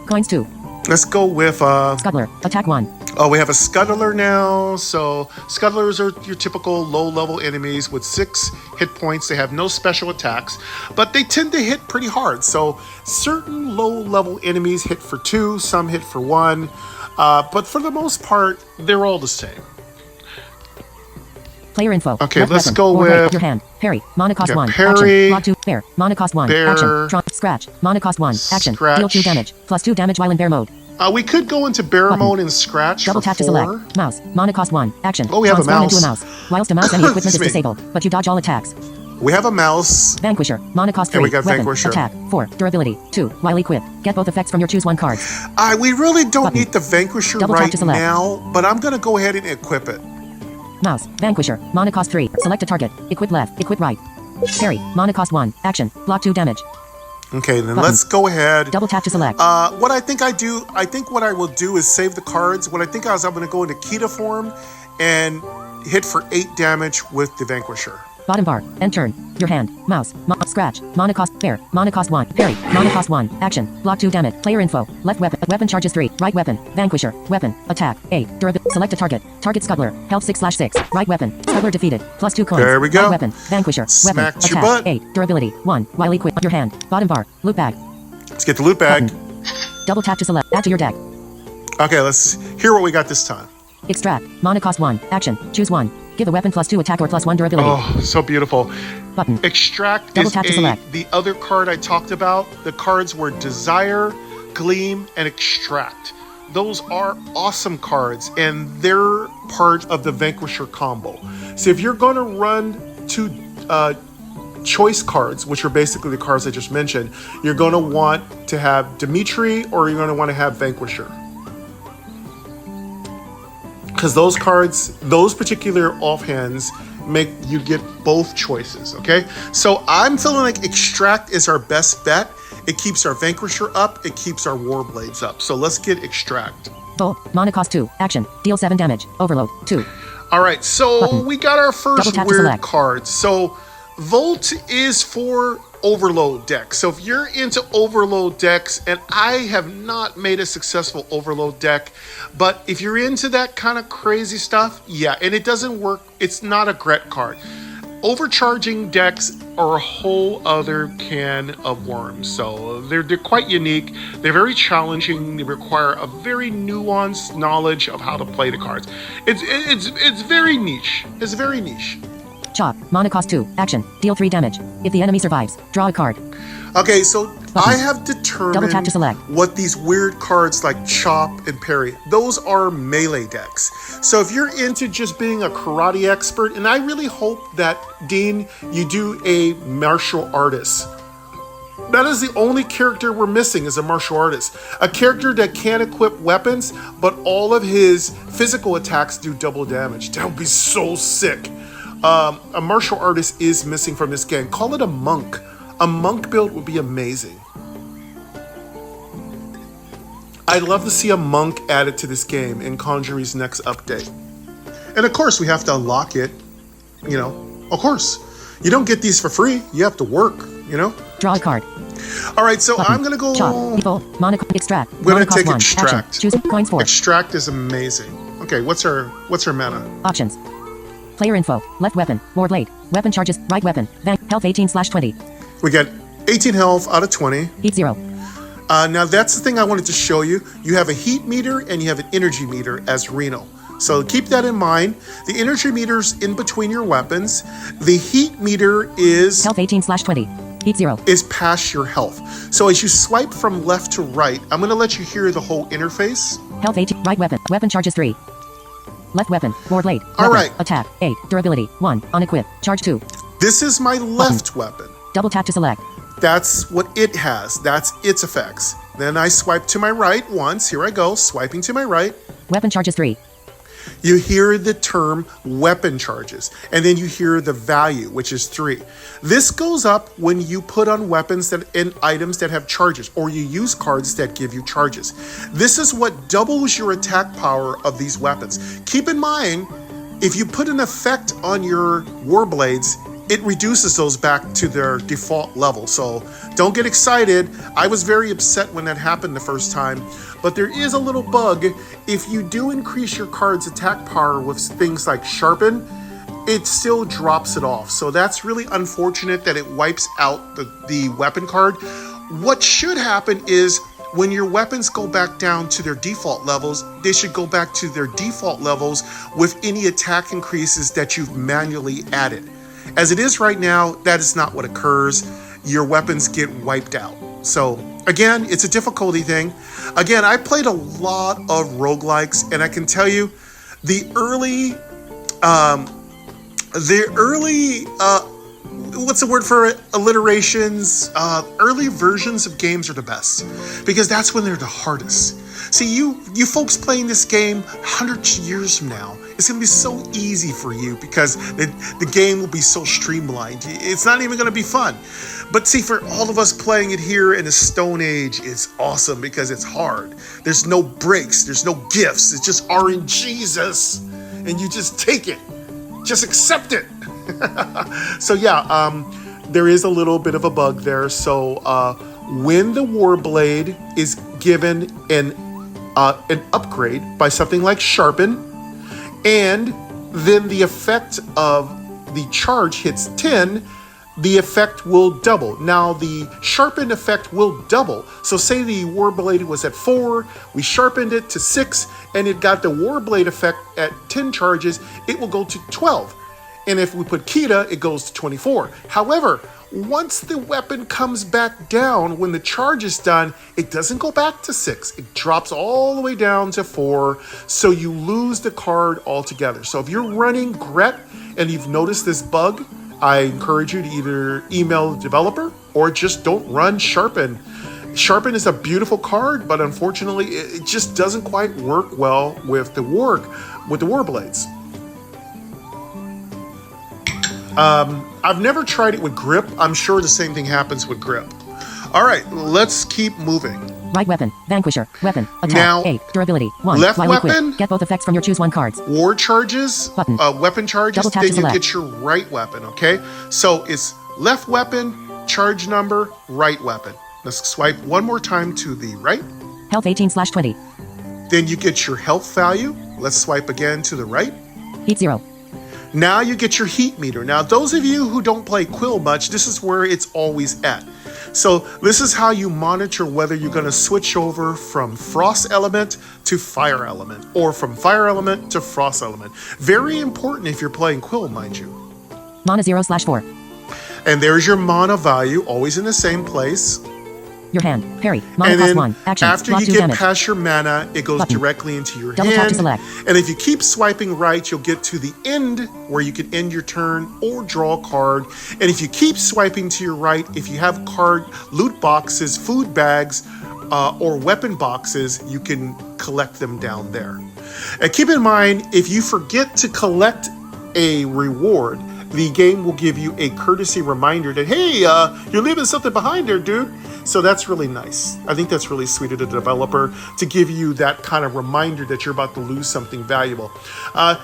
Coins 2. Let's go with Scuttler. Attack 1. Oh, we have a Scuttler now. So Scuttlers are your typical low-level enemies with 6 hit points. They have no special attacks, but they tend to hit pretty hard. So certain low-level enemies hit for 2, some hit for 1, but for the most part, they're all the same. Player info. Okay, left let's weapon. go Or with right, your hand. Parry. Mana cost okay, 1. parry, Action. Block 2. Bear. Mana cost 1. bear, Action. Scratch. Mana cost 1. Action. scratch. Deal 2 damage. Plus 2 damage while in bear mode. We could go into bear mode and scratch Double for tap to 4. select. Mouse. Mana cost 1. Action. Oh, we have a Transform into a mouse. mouse. Whilst a mouse, any equipment is Excuse me. disabled, but you dodge all attacks. We have a mouse. Vanquisher. Mana cost 3. And we got Weapon. Vanquisher. Attack. 4. Durability. 2. While equipped. Get both effects from your choose 1 cards. We really don't Button. need the Vanquisher Double tap right to select. now, but I'm going to go ahead and equip it. Mouse. Vanquisher. Mana cost 3. Select a target. Equip left. Equip right. Parry. Mana cost 1. Action. Block 2 damage. Okay, then Button. let's go ahead. Double tap to select. What I think what I will do is save the cards. What I think I'm going to go into Kita form and hit for 8 damage with the Vanquisher. Bottom bar. End turn. Your hand. Mouse. Scratch. Mana cost. Bear. Mana cost 1. Parry. Mana cost 1. Action. Block 2 damage. Player info. Left weapon. Weapon charges 3. Right weapon. Vanquisher. Weapon. Attack. 8. Durability. Select a target. Target Scuttler. Health 6/6. Right weapon. Scuttler defeated. Plus 2 coins. There we go. Right weapon. Vanquisher. Weapon. Smacked your Attack. butt. 8. Durability. 1. While equipped. Your hand. Bottom bar. Loot bag. Let's get the loot bag. Button. Double tap to select. Add to your deck. Okay, let's hear what we got this time. Extract. Mana cost 1. Action. Choose 1. Give a weapon plus 2 attack or plus 1 durability. Oh, so beautiful. Button. Extract Double is tap to select. the other card I talked about. The cards were Desire, Gleam, and Extract. Those are awesome cards, and they're part of the Vanquisher combo. So if you're going to run 2 choice cards, which are basically the cards I just mentioned, you're going to want to have Dimitri or you're going to want to have Vanquisher. Because those cards, those particular offhands, make you get both choices, okay? So I'm feeling like Extract is our best bet. It keeps our Vanquisher up, it keeps our Warblades up. So let's get Extract. Bolt. Mana cost 2. Action. Deal 7 damage. Overload. 2. All right, so Button. we got our Double first tap to weird select. card. So Volt is for overload decks. So if you're into overload decks, and I have not made a successful overload deck, but if you're into that kind of crazy stuff, yeah, and it doesn't work, it's not a Gret card. Overcharging decks are a whole other can of worms. So they're quite unique. They're very challenging. They require a very nuanced knowledge of how to play the cards. It's very niche. It's very niche. Chop. Mana cost 2. Action. Deal 3 damage. If the enemy survives, draw a card. Okay, so I have determined Double tap to select. what these weird cards like Chop and Parry, those are melee decks. So if you're into just being a karate expert, and I really hope that, Dean, you do a martial artist. That is the only character we're missing is a martial artist. A character that can equip weapons, but all of his physical attacks do double damage. That would be so sick. A martial artist is missing from this game. Call it a monk. A monk build would be amazing. I'd love to see a monk added to this game in Conjury's next update. And of course, we have to unlock it. You know, of course. You don't get these for free. You have to work, you know? Draw a card. All right, so Button. I'm going to go... Chop. Default. Mana. Extract. We're Mana going to cost take 1. Extract. Action. Choose coins 4. Extract is amazing. Okay, what's her mana? Options. Player info. Left weapon. Warblade. Weapon charges. Right weapon. Health 18/20. We get 18 health out of 20. Heat 0. Now that's the thing I wanted to show you. You have a heat meter and you have an energy meter as Reno. So keep that in mind. The energy meter's in between your weapons. The heat meter is Health 18/20. Heat 0. is past your health. So as you swipe from left to right, I'm going to let you hear the whole interface. Health 18. Right weapon. Weapon charges 3. Left weapon. Warblade. All Weapon. right. Attack. 8. Durability. 1. Unequipped. Charge 2. This is my left weapon. Double tap to select. That's what it has. That's its effects. Then I swipe to my right once. Here I go, swiping to my right. Weapon charges 3. You hear the term weapon charges, and then you hear the value, which is 3. This goes up when you put on weapons and items that have charges, or you use cards that give you charges. This is what doubles your attack power of these weapons. Keep in mind, if you put an effect on your Warblades, it reduces those back to their default level. So don't get excited. I was very upset when that happened the first time, but there is a little bug. If you do increase your card's attack power with things like sharpen, it still drops it off. So that's really unfortunate that it wipes out the weapon card. What should happen is when your weapons go back down to their default levels, they should go back to their default levels with any attack increases that you've manually added. As it is right now, that is not what occurs. Your weapons get wiped out. So again, it's a difficulty thing. Again, I played a lot of roguelikes, and I can tell you the early what's the word for it? Alliterations. Early versions of games are the best because that's when they're the hardest. See, you folks playing this game hundreds of years from now, it's going to be so easy for you because the game will be so streamlined. It's not even going to be fun. But see, for all of us playing it here in the Stone Age, it's awesome because it's hard. There's no breaks. There's no gifts. It's just RNGesus, and you just take it. Just accept it. So yeah, there is a little bit of a bug there. So when the Warblade is given an upgrade by something like Sharpen, and then the effect of the charge hits 10, the effect will double. Now the Sharpen effect will double. So say the Warblade was at 4, we sharpened it to 6, and it got the Warblade effect at 10 charges, it will go to 12. And if we put Kita, it goes to 24. However, once the weapon comes back down, when the charge is done, it doesn't go back to 6. It drops all the way down to 4, so you lose the card altogether. So if you're running Gret and you've noticed this bug, I encourage you to either email the developer or just don't run Sharpen. Sharpen is a beautiful card, but unfortunately, it just doesn't quite work well with the Warblades. I've never tried it with grip. I'm sure the same thing happens with grip. All right, let's keep moving. Right weapon, Vanquisher, weapon, attack, now, A, durability, 1, left fly weapon, liquid, get both effects from your choose one cards. War charges, Button. Weapon charges, Double tap then to you select. get your right weapon, okay? So it's left weapon, charge number, right weapon. Let's swipe one more time to the right. Health 18/20. Then you get your health value. Let's swipe again to the right. Heat 0. Now you get your heat meter. Now, those of you who don't play Quill much, this is where it's always at. So this is how you monitor whether you're going to switch over from Frost Element to Fire Element, or from Fire Element to Frost Element. Very important if you're playing Quill, mind you. Mana 0/4. And there's your mana value, always in the same place. Your hand, parry, mana And cost then 1, action, after block you 2 get damage. past your mana, it goes Button. directly into your Double tap hand. to select. And if you keep swiping right, you'll get to the end where you can end your turn or draw a card. And if you keep swiping to your right, if you have card loot boxes, food bags, or weapon boxes, you can collect them down there. And keep in mind, if you forget to collect a reward, the game will give you a courtesy reminder that, hey, you're leaving something behind there, dude. So that's really nice. I think that's really sweet of the developer to give you that kind of reminder that you're about to lose something valuable.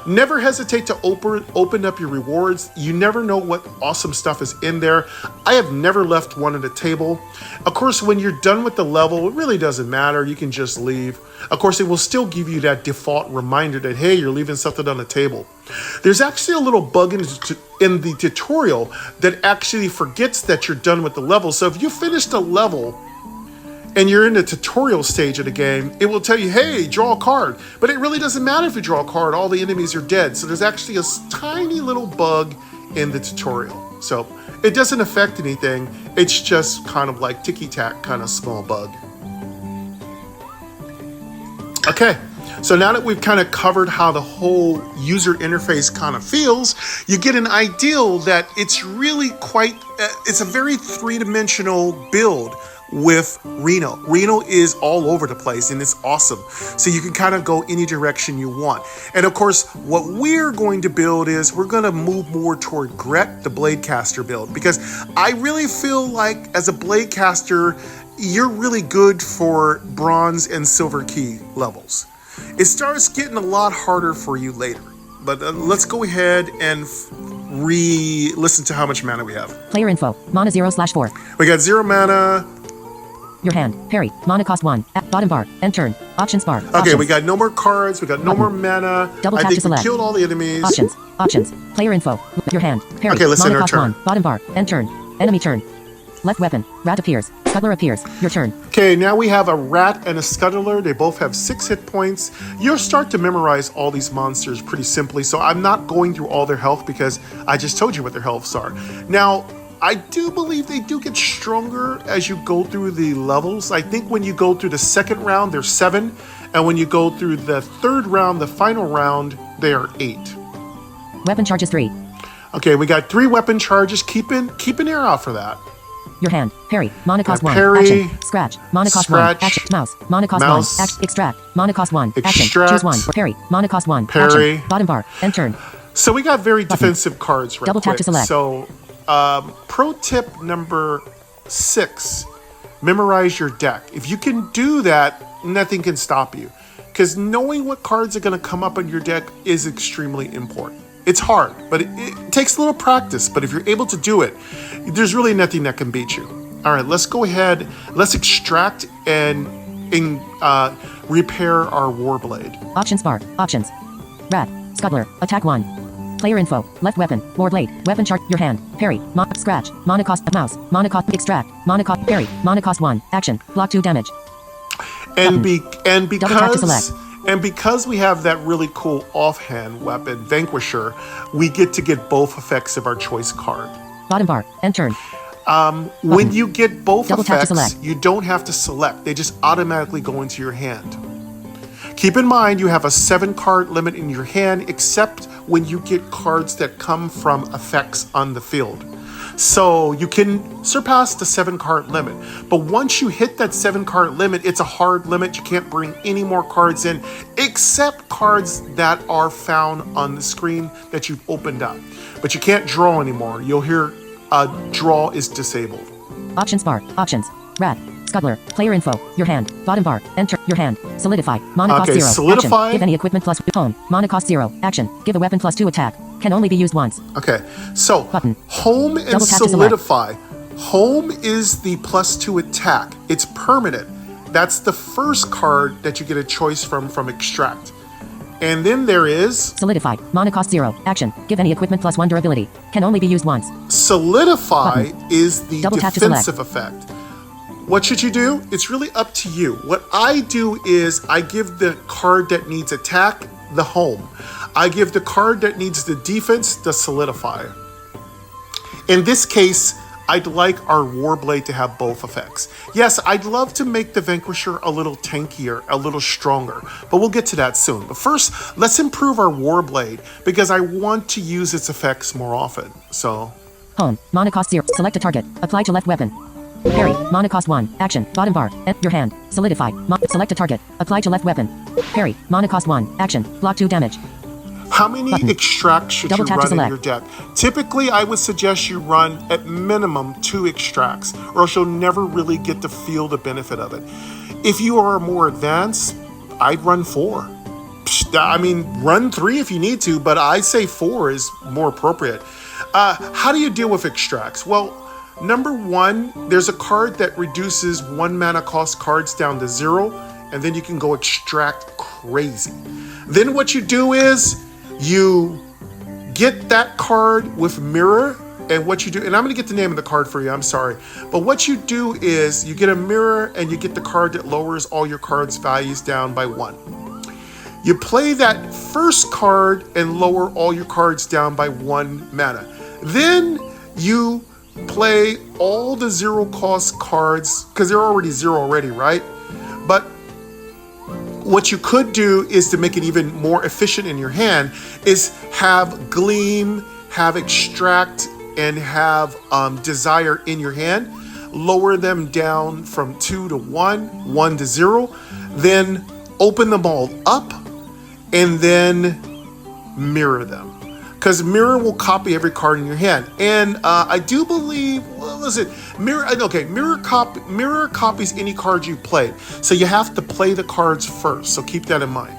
Never hesitate to open up your rewards. You never know what awesome stuff is in there. I have never left one on the table. Of course, when you're done with the level, it really doesn't matter. You can just leave. Of course, it will still give you that default reminder that, hey, you're leaving something on the table. There's actually a little bug in the tutorial that actually forgets that you're done with the level. So if you finish the level and you're in the tutorial stage of the game, it will tell you, hey, draw a card. But it really doesn't matter if you draw a card. All the enemies are dead. So there's actually a tiny little bug in the tutorial. So it doesn't affect anything. It's just kind of like ticky-tack kind of small bug. Okay. So now that we've kind of covered how the whole user interface kind of feels, you get an idea that it's really quite, it's a very three-dimensional build with Reno. Reno is all over the place and it's awesome. So you can kind of go any direction you want. And of course, what we're going to build is we're going to move more toward Gret, the Bladecaster build, because I really feel like as a Bladecaster, you're really good for bronze and silver key levels. It starts getting a lot harder for you later. But let's go ahead and re-listen to how much mana we have. Player info. Mana 0/4. We got 0 mana. Your hand. Parry. Mana cost 1. At bottom bar. End turn. Options bar. Okay, Options. we got no more cards. We got no more mana. Double I tap think to select. we killed all the enemies. Options. Options. Player info. Your hand. Parry. Okay, let's Mana end our cost turn. 1. Bottom bar. End turn. Enemy turn. Left weapon. Rat appears. Scuttler appears. Your turn. Okay, now we have a rat and a scuttler. They both have 6 hit points. You'll start to memorize all these monsters pretty simply, so I'm not going through all their health because I just told you what their healths are. Now, I do believe they do get stronger as you go through the levels. I think when you go through the second round, they're 7, and when you go through the third round, the final round, they are 8. Weapon charges 3. Okay, we got 3 weapon charges. Keep an ear out for that. Your hand. Parry. Mana cost 1. parry. Action. Scratch. Mana cost 1. Scratch. Action. Mouse. Mana cost Mouse. 1. Action. Extract. Mana cost 1. Action. Extract. Choose 1. Parry. Mana cost 1. Parry. Action. Bottom bar. End turn. So we got very defensive cards right Double tap quick. to select. So pro tip number 6, memorize your deck. If you can do that, nothing can stop you. Because knowing what cards are going to come up on your deck is extremely important. It's hard, but it takes a little practice. But if you're able to do it, there's really nothing that can beat you. All right, let's go ahead. Let's extract and repair our Warblade. Options bar. Options. Rat. Scuttler. Attack 1. Player info. Left weapon. Warblade. Weapon chart. Your hand. Parry. Scratch. Mana cost. Mouse. Mana cost. Extract. Mana cost. Parry. Mana cost 1. Action. Block 2 damage. And Double tap to select. because we have that really cool offhand weapon, Vanquisher, we get to get both effects of our choice card. Bottom bar. End turn. When you get both Double tap to effects, select. you don't have to select. They just automatically go into your hand. Keep in mind, you have a 7-card limit in your hand, except when you get cards that come from effects on the field. So you can surpass the 7-card limit. But once you hit that 7-card limit, it's a hard limit. You can't bring any more cards in, except cards that are found on the screen that you've opened up. But you can't draw anymore. You'll hear draw is disabled. Options bar. Options. Rat. Scuttler. Player info. Your hand. Bottom bar. Enter. Your hand. Solidify. Mana cost 0. Solidify. Action. Give any equipment plus home. Mana cost 0. Action. Give a weapon plus 2 attack. Can only be used once. Okay, so Button. home and Double tap to solidify. Home is the plus 2 attack. It's permanent. That's the first card that you get a choice from extract. And then there is Solidify. Mana cost 0. Action. Give any equipment plus 1 durability. Can only be used once. solidify is the Double tap to defensive effect. What should you do? It's really up to you. What I do is I give the card that needs attack the home. I give the card that needs the defense the solidify. In this case, I'd like our Warblade to have both effects. Yes, I'd love to make the Vanquisher a little tankier, a little stronger, but we'll get to that soon. But first, let's improve our Warblade because I want to use its effects more often. So, Home. Mana cost 0. Select a target. Apply to left weapon. Parry. Mana cost 1. Action. Bottom bar. Your hand. Solidify. Select a target. Apply to left weapon. Parry. Mana cost 1. Action. Block 2 damage. how many extracts should Double you tap to run in select. your deck? Typically, I would suggest you run at minimum 2 extracts, or else you'll never really get to feel the benefit of it. If you are more advanced, I'd run 4. I mean, run 3 if you need to, but I say 4 is more appropriate. How do you deal with extracts? Well, number 1, there's a card that reduces 1 mana cost cards down to 0, and then you can go extract crazy. Then what you do is you get that card with mirror, and what you do, and I'm going to get the name of the card for you, I'm sorry. But what you do is you get a mirror and you get the card that lowers all your cards' values down by 1. You play that first card and lower all your cards down by 1 mana. Then you play all the 0 cost cards, because they're already 0 already, right? But what you could do is to make it even more efficient in your hand is have Gleam, have Extract, and have Desire in your hand. Lower them down from 2 to 1, 1 to 0. Then open them all up and then mirror them. Because mirror will copy every card in your hand. And I do believe, what was it? Mirror copies any card you played. So you have to play the cards first. So keep that in mind.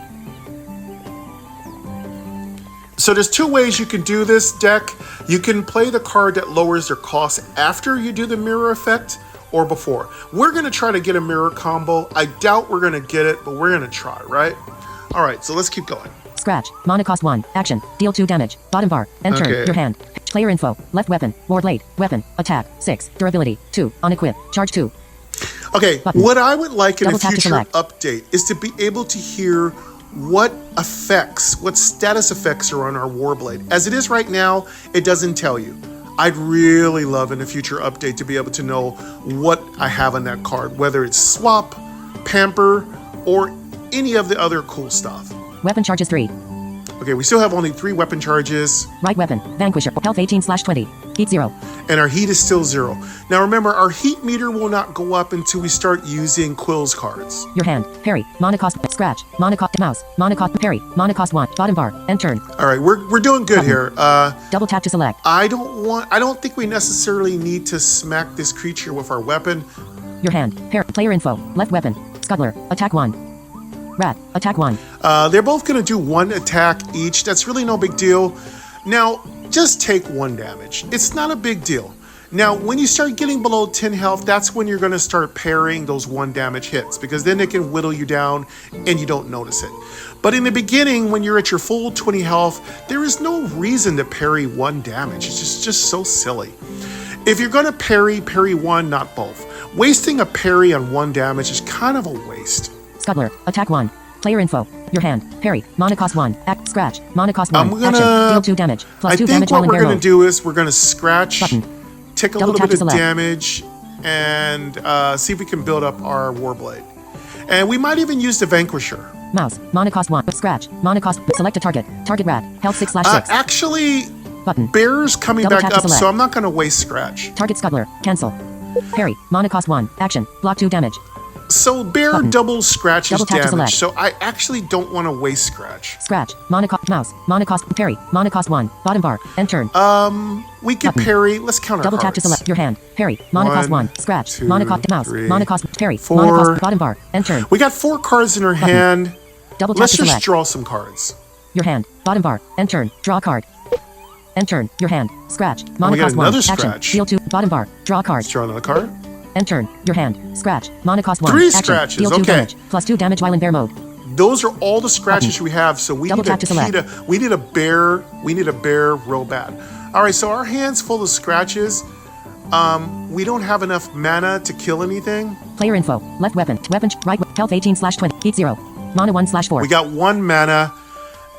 So there's two ways you can do this deck. You can play the card that lowers their cost after you do the mirror effect or before. We're gonna try to get a mirror combo. I doubt we're gonna get it, but we're gonna try, right? All right, so let's keep going. Scratch. Mana cost 1. Action. Deal 2 damage. Bottom bar. End turn. Okay. Your hand. Player info. Left weapon. War blade. Weapon. Attack. 6. Durability. 2. On equip. Charge 2. Okay, Button. what I would like in a Double tap to future select. update is to be able to hear what effects, what status effects are on our Warblade. As it is right now, it doesn't tell you. I'd really love in a future update to be able to know what I have on that card, whether it's swap, pamper, or any of the other cool stuff. Weapon charges 3. Okay, we still have only 3 weapon charges, Right weapon. Vanquisher. Health 18/20. Heat 0. and our heat is still 0. Now remember, our heat meter will not go up until we start using Quill's cards. Your hand. Parry. Mana cost. Scratch. Mana cost. Mouse. Mana cost. Parry. Mana cost 1. Bottom bar. End turn. All right, we're doing good here. Double tap to select. I don't think we necessarily need to smack this creature with our weapon. Your hand. Player info. Left weapon. Scuttler. Attack 1. Rat. Attack 1. They're both going to do 1 attack each. That's really no big deal. Now, just take 1 damage. It's not a big deal. Now, when you start getting below 10 health, that's when you're going to start parrying those 1 damage hits, because then they can whittle you down and you don't notice it. But in the beginning, when you're at your full 20 health, there is no reason to parry 1 damage. It's just so silly. If you're going to parry 1, not both. Wasting a parry on 1 damage is kind of a waste. Scuttler. Attack 1. Player info. Your hand. Parry. Mana cost 1. Act. Scratch. Mana cost 1. I'm gonna, Action. Deal 2 damage. Plus I 2 think damage what while in we're bear going to mode. do is we're going to scratch, Button. take a Double little tap bit to of select. damage, and see if we can build up our Warblade. And we might even use the Vanquisher. Mouse. Mana cost 1. Scratch. Mana cost. Select a target. Target rat. Health 6/6. Actually, Button. Bear's coming Double back tap to up, select. so I'm not going to waste Scratch. Target Scuttler. Cancel. Parry. Mana cost 1. Action. Block 2 damage. So Bear Button. double Scratch's Double tap to damage, select. so I actually don't want to waste Scratch. Scratch. Mana cost. Mouse. Mana cost. Parry. Mana cost 1. Bottom bar. End turn. We can Button. parry. Let's count our Double tap cards. to select. Your hand. Parry. Mana cost 1. 1, Scratch. 2, Mana cost. Mouse. 3, Mana cost. Parry. 4. Mana cost. Bottom bar. End turn. We got 4 cards in our hand. Double tap Let's to just select. draw some cards. Your hand. Bottom bar. End turn. Draw a card. End turn. Your hand. Scratch. Mana we got cost 1. another Action. scratch. Deal 2. Bottom bar. Draw a card. Let's draw another card. End turn. Your hand. Scratch. Mana cost 1. 3 Action. scratches, Deal 2 okay. damage. Plus 2 damage while in bear mode. Those are all the scratches we have, so we Double need tap to select. we need a bear. We need a bear real bad. All right, so our hand's full of scratches. We don't have enough mana to kill anything. Player info. Left weapon. Weapon. Right. Health 18/20. Heat 0. Mana 1/4. We got 1 mana.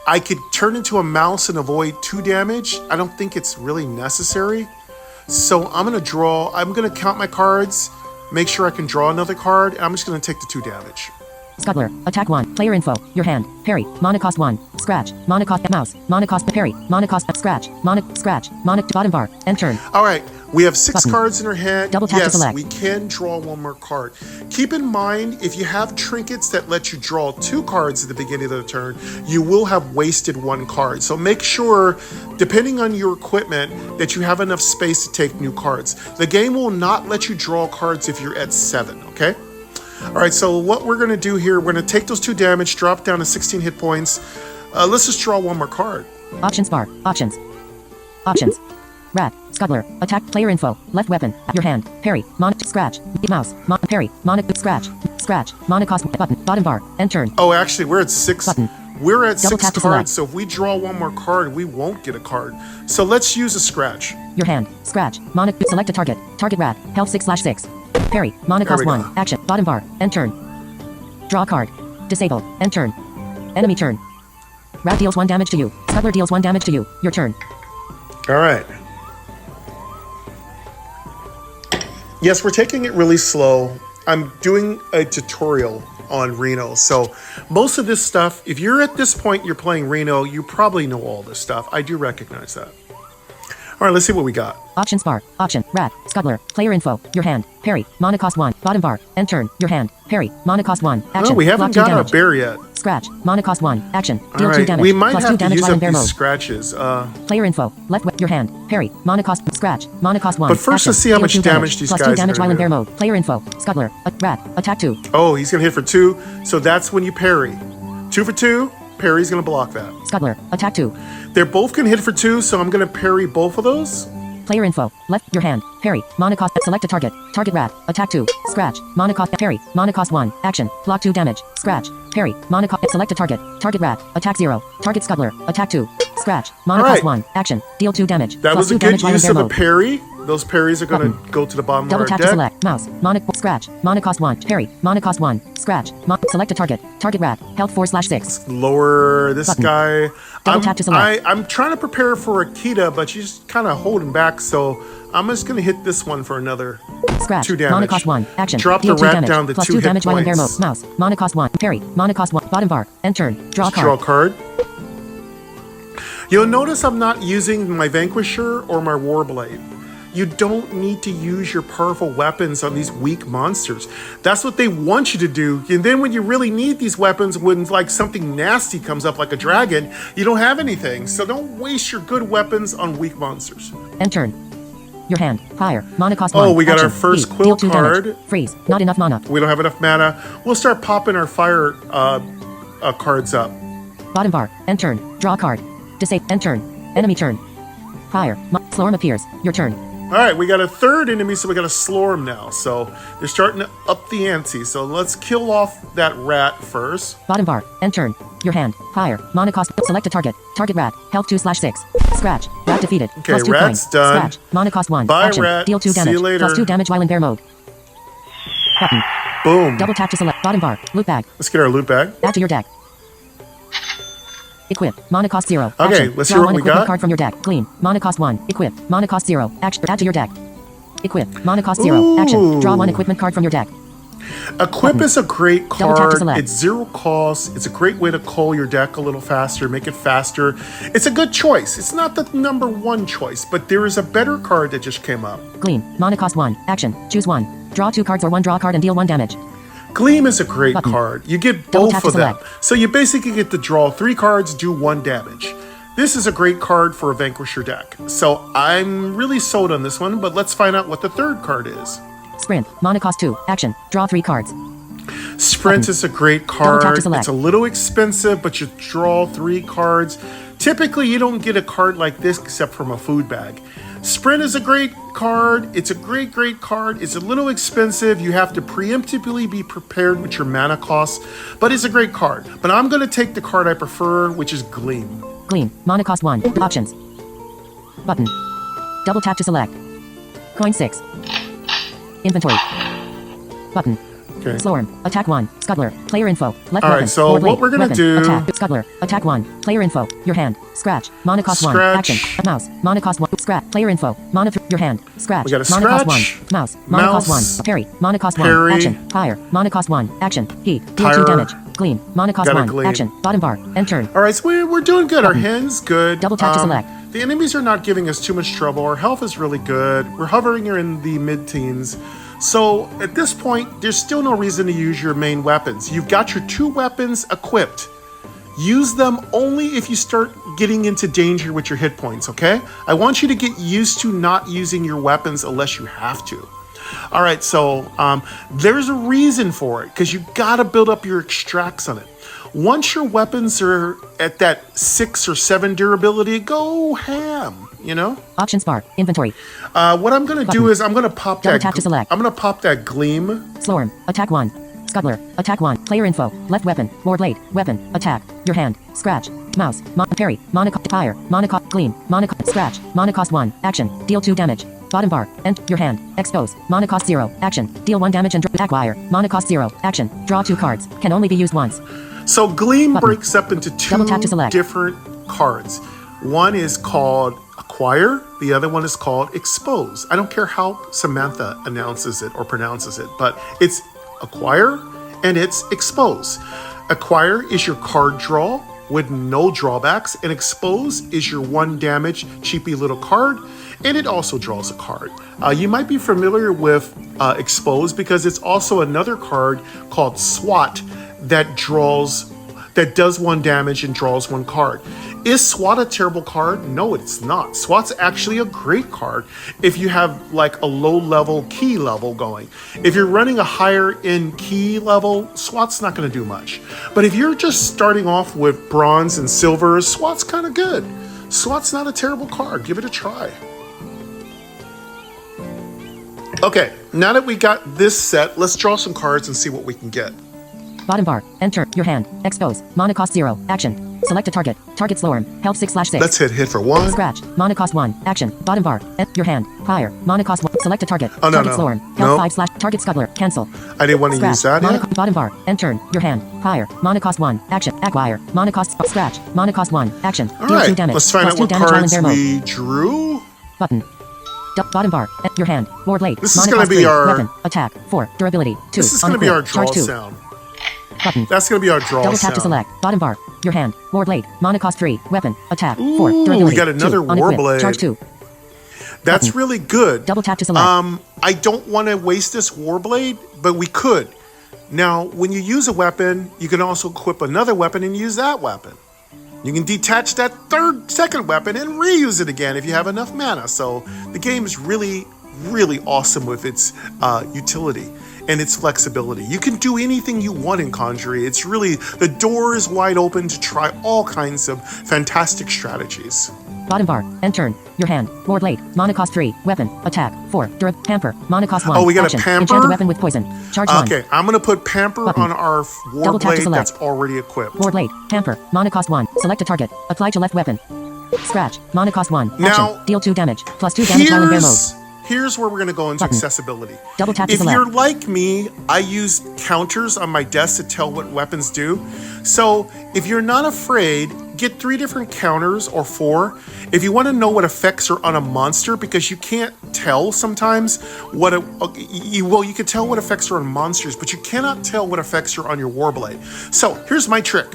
I could turn into a mouse and avoid 2 damage. I don't think it's really necessary. So I'm gonna count my cards, make sure I can draw another card, and I'm just gonna take the 2 damage. Scuttler. Attack 1. Player info. Your hand. Parry. Mana cost 1. Scratch. Mana cost. Mouse. Mana cost. Parry. Mana cost. Scratch. Mana. Scratch. Mana. Bottom bar. End turn. All right, we have 6 Button. cards in our hand. Double tap to Yes, select. we can draw 1 more card. Keep in mind, if you have trinkets that let you draw 2 cards at the beginning of the turn, you will have wasted 1 card. So make sure, depending on your equipment, that you have enough space to take new cards. The game will not let you draw cards if you're at 7, okay? All right, so what we're going to do here, we're going to take those 2 damage, drop down to 16 hit points. Let's just draw 1 more card. Options bar. Options. Options. Rat. Scuttler. Attack. Player info. Left weapon. Your hand. Parry. Mana. Scratch. Mouse. Mana. Parry. Mana. Scratch. Scratch. Mana cost. Button. Bottom bar. End turn. Oh, actually, we're at 6. Button. We're at Double 6 tap to select. cards, so if we draw 1 more card, we won't get a card. So let's use a scratch. Your hand. Scratch. Mana. Select a target. Target rat. Health 6/6. Parry. Mana There cost we 1. go. Action. Bottom bar. End turn. Draw a card. Disable. End turn. Enemy turn. Rat deals 1 damage to you. Scuttler deals 1 damage to you. Your turn. All right. Yes, we're taking it really slow. I'm doing a tutorial on Reno, so most of this stuff, if you're at this point, you're playing Reno, you probably know all this stuff. I do recognize that. All right, let's see what we got. Options bar. Option. Rat. Scuttler. Player info. Your hand. Parry. Mana cost 1. Bottom bar. End turn. Your hand. Parry. Mana cost 1. Action. Oh, we haven't Block 2 got a damage. bear yet. Scratch. Mana cost 1. Action. All Deal 2 right, damage. we might Plus 2 have to damage use while in up bear these mode. scratches. Player info. Your hand. Parry. Mana cost. Scratch. Mana cost 1. But first, Action. let's see how Deal much 2 damage these Plus guys 2 are damage gonna while in do. bear mode. Player info. Scuttler. Rat. Attack 2. Oh, he's going to hit for 2, so that's when you parry. 2 for 2, Parry's going to block that. Scuttler. Attack 2. They're both going to hit for 2, so I'm going to parry both of those. Player info. Left your hand. Parry. Mana cost. Select a target. Target rat. Attack 2. Scratch. Mana cost. Parry. Mana cost 1. Action. Block 2 damage. Scratch. Parry. Mana cost. Select a target. Target rat. Attack 0. Target scuttler. Attack 2. Scratch. Mana cost 1. Action. Deal 2 damage. That was a good use of a mode. parry. Those parries are going to go to the bottom of our Double tap deck. to select. Mouse. Mana. Scratch. Mana cost 1. Parry. Mana cost 1. Scratch. Select a target. Target rat. Health 4/6. Lower this Button. guy. Double tap to select. I'm trying to prepare for Akita, but she's kind of holding back, so I'm just going to hit this one for another Scratch. 2 damage. Mana cost 1. Action. Drop Deal the 2 rat damage. down to Plus 2 2 hit damage while in bear mode. points. Mouse. Mana cost 1. Parry. Mana cost 1. Bottom bar. End turn. Draw a card. Draw a card. You'll notice I'm not using my Vanquisher or my Warblade. You don't need to use your powerful weapons on these weak monsters. That's what they want you to do. And then when you really need these weapons, when like something nasty comes up like a dragon, you don't have anything. So don't waste your good weapons on weak monsters. End turn. Your hand. Fire. Mana cost 1. Oh, we got Action. our first Deal quill 2 card. damage. Freeze. Not enough mana. We don't have enough mana. We'll start popping our fire cards up. Bottom bar. End turn. Draw a card. Disable. End turn. Enemy turn. Fire. Slorm appears. Your turn. All right, we got a third enemy, so we got a Slorm now. So they're starting to up the ante. So let's kill off that rat first. Bottom bar. End turn. Your hand. Fire. Mana cost. Select a target. Target rat. Health 2/6. Scratch. Rat defeated. Okay, Plus 2 rat's coins. done. Scratch. Mana cost 1. Bye, Action. rat. Deal 2 See damage. you later. Plus 2 damage while in bear mode. Button. Boom. Double tap to select. Bottom bar. Loot bag. Let's get our loot bag. Add to your deck. Equip. Mana cost 0. Okay, Action. let's Draw hear what one we equipment got. card from your deck. Clean. Mana cost 1. Equip. Mana cost 0. Action. Add to your deck. Equip. Mana cost 0. Action. Draw 1 equipment card from your deck. Equip is a great Double tap to card. select. It's 0 cost. It's a great way to cull your deck a little faster, make it faster. It's a good choice. It's not the number 1 choice, but there is a better card that just came up. Gleam. Mana cost 1. Action. Choose 1. Draw 2 cards or 1 draw card and deal 1 damage. Gleam is a great Button. card. You get Double both tap to of them. select. So you basically get to draw 3 cards, do 1 damage. This is a great card for a Vanquisher deck. So I'm really sold on this one, but let's find out what the third card is. Sprint. Mana cost 2. Action. Draw 3 cards. Sprint Button. is a great Double tap card. to select. It's a little expensive, but you draw 3 cards. Typically, you don't get a card like this except from a food bag. Sprint is a great card. It's a great card. It's a little expensive. You have to preemptively be prepared with your mana costs, but it's a great card. But I'm going to take the card I prefer, which is Gleam. Gleam. Mana cost 1. Options. Button. Double tap to select. Coin 6. Inventory. Button. Okay. Slorm. Attack 1. Scuttler. Player info. Left All right, weapon. so Or blade. what we're gonna Weapon. do- Attack. Scuttler. Attack 1. Player info. Your hand. Scratch. Mana cost 1. Scratch. Action. Mouse. Mana cost 1. Scratch. Player info. Mana your hand. Scratch. We got a Mana cost 1. scratch. Mouse. Mana cost Mouse. 1. Parry. Mana cost 1. Parry. Action. Fire. Mana cost 1. Action. Heat. Deal Tire. 2 damage. Gleam. Mana cost Got a 1. gleam. Action. Bottom bar. End turn. All right, so we're doing good. Our hand's good. Double tap to select. The enemies are not giving us too much trouble. Our health is really good. We're hovering here in the mid-teens. So at this point, there's still no reason to use your main weapons. You've got your 2 weapons equipped. Use them only if you start getting into danger with your hit points, okay? I want you to get used to not using your weapons unless you have to. All right, so there's a reason for it because you got to build up your extracts on it. Once your weapons are at that 6 or 7 durability, go ham, you know? Options bar. Inventory. What I'm going to do Button. is I'm going to pop Double that. tap to select. I'm going to pop that Gleam. Slorm. Attack 1. Scuttler. Attack 1. Player info. Left weapon. Warblade. Weapon. Attack. Your hand. Scratch. Mouse. Parry. Mana cost. Fire. Mana cost. Gleam. Mana cost. Scratch. Mana cost 1. Action. Deal 2 damage. Bottom bar. End. Your hand. Expose. Mana cost 0. Action. Deal 1 damage and attack wire. Mana cost 0. Action. Draw 2 cards. Can only be used once. So Gleam Button. breaks up into 2 Double tap to select. different cards. One is called Acquire. The other one is called Expose. I don't care how Samantha announces it or pronounces it, but it's Acquire and it's Expose. Acquire is your card draw with no drawbacks, and Expose is your 1 damage cheapy little card, and it also draws a card. You might be familiar with Expose because it's also another card called SWAT that draws that does 1 damage and draws 1 card. Is SWAT a terrible card? No, it's not. SWAT's actually a great card if you have like a low level key level going. If you're running a higher end key level, SWAT's not going to do much. But if you're just starting off with bronze and silver, SWAT's kind of good. SWAT's not a terrible card. Give it a try. Okay, now that we got this set, let's draw some cards and see what we can get. Bottom bar. Enter your hand. Expose. Mana cost 0. Action. Select a target. Target slower. Health 6/6. Let's hit for 1. Scratch. Mana cost 1. Action. Bottom bar. Your hand. Fire. Mana cost 1. Select a target. Oh, no, target no. slower. Health 5/ Target scuttler. Cancel. I didn't want to use that Mana yet. bottom bar. Enter your hand. Fire. Mana cost 1. Action. Acquire. Mana cost scratch. Mana cost 1. Action. All Deal 2 right, damage. let's find Plus out 2 what damage while in cards bear mode. we drew. Button. Bottom bar. Your hand. War blade. This is Mana gonna cost be 3. our- Weapon. Attack. 4. Durability. 2. This is going to be our draw Charge 2. sound. Button. That's going to be our draw Double sound. tap to select. Bottom bar. Your hand. War blade. Mana cost 3. Weapon. Attack. 4. Ooh, Durability. we got another 2. war Unequipped. blade. Charge 2. That's Button. really good. Double tap to select. I don't want to waste this Warblade, but we could. Now, when you use a weapon, you can also equip another weapon and use that weapon. You can detach that second weapon and reuse it again if you have enough mana. So the game is really, really awesome with its utility and its flexibility. You can do anything you want in Conjury. It's really, the door is wide open to try all kinds of fantastic strategies. Bottom bar. End turn. Your hand. War blade. Mana cost 3. Weapon. Attack. 4. Pamper. Mana cost 1. Oh, we got Action. a Pamper? Enchant a weapon with poison. Charge 1. Okay, I'm going to put Pamper Button. on our Double tap to Warblade select. that's already equipped. War blade. Pamper. Mana cost 1. Select a target. Apply to left weapon. Scratch. Mana cost 1. Action. Now, Deal 2 damage. Plus 2 damage while in bear mode. Here's where we're going to go into Button. accessibility. Double tap to If select. you're like me, I use counters on my desk to tell what weapons do. So if you're not afraid, get 3 different counters or 4. If you want to know what effects are on a monster, because you can't tell sometimes what you can tell what effects are on monsters, but you cannot tell what effects are on your Warblade. So here's my trick.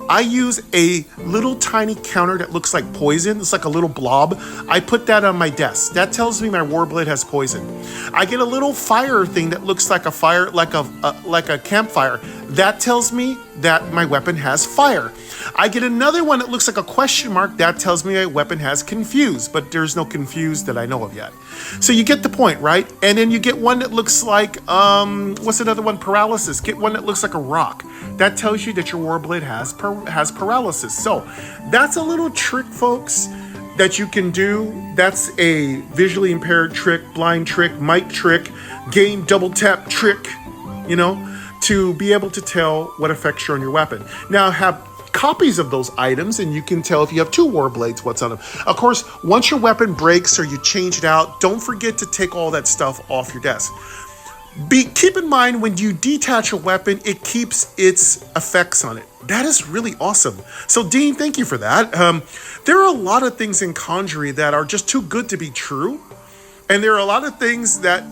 I use a little tiny counter that looks like poison. It's like a little blob. I put that on my desk. That tells me my Warblade has poison. I get a little fire thing that looks like a fire, like a campfire. That tells me that my weapon has fire. I get another one that looks like a question mark. That tells me my weapon has confused, but there's no confused that I know of yet. So you get the point, right? And then you get one that looks like, what's another one? Paralysis. Get one that looks like a rock. That tells you that your Warblade has paralysis. So that's a little trick, folks, that you can do. That's a visually impaired trick, blind trick, mic trick, game double tap trick, to be able to tell what effects are on your weapon. Now have copies of those items and you can tell if you have 2 Warblades what's on them. Of course, once your weapon breaks or you change it out, don't forget to take all that stuff off your desk. Keep in mind, when you detach a weapon, it keeps its effects on it. That is really awesome. So Dean, thank you for that. There are a lot of things in Conjury that are just too good to be true. And there are a lot of things that,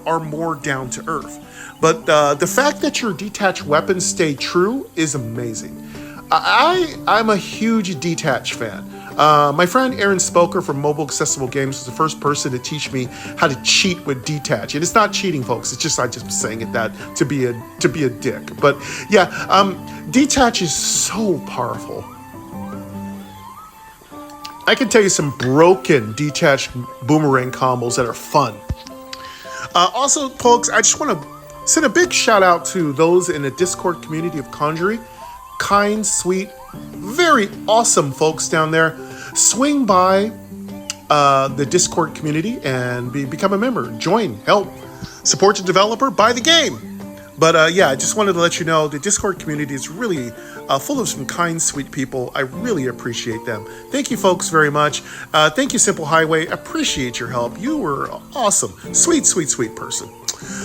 are more down to earth. But the fact that your detached weapons stay true is amazing. I'm a huge detach fan. My friend Aaron Spoker from Mobile Accessible Games was the first person to teach me how to cheat with detach. And it's not cheating, folks. It's just I just saying it that to be a dick. But yeah, detach is so powerful. I can tell you some broken detached boomerang combos that are fun. Also, folks, I just want to send a big shout out to those in the Discord community of Conjury. Kind, sweet, very awesome folks down there. Swing by the Discord community and become a member. Join, help, support the developer, buy the game. But I just wanted to let you know the Discord community is really full of some kind, sweet people. I really appreciate them. Thank you, folks, very much. Thank you, Simple Highway. Appreciate your help. You were awesome. Sweet, sweet, sweet person.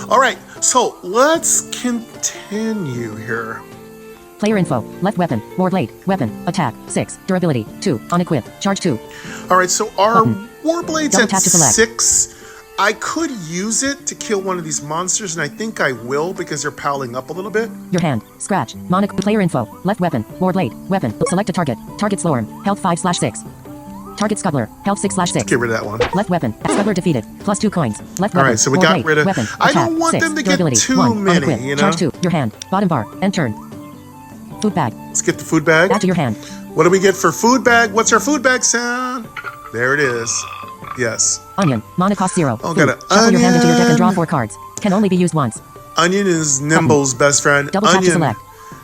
All right, so let's continue here. Player info. Left weapon. War blade. Weapon. Attack. 6. Durability. 2. Unequipped. Charge 2. All right, so our Button. Warblade's Double at tap to select. 6. I could use it to kill one of these monsters, and I think I will because they're piling up a little bit. Your hand. Scratch. Player info. Left weapon. War blade. Weapon. Select a target. Target Slorm. Health 5/6. Target Scuttler. Health 6/6. Get rid of that one. Left weapon. Scuttler defeated. Plus 2 coins. Left weapon. All right, so we War got blade. rid of... Weapon. I Attack. don't want 6. them to get Durability. too 1. many, Unequipped. you know? Charge 2. Your hand. Bottom bar. End turn. Food bag. Let's get the food bag. Add to your hand. What do we get for food bag? What's our food bag sound? There it is. Yes. Onion. Mana cost 0. Oh, Food. got an Shuffle your hand into your deck and draw onion. 4 cards. Can only be used once. Onion is Nimble's best friend. Double tap to Onion. select.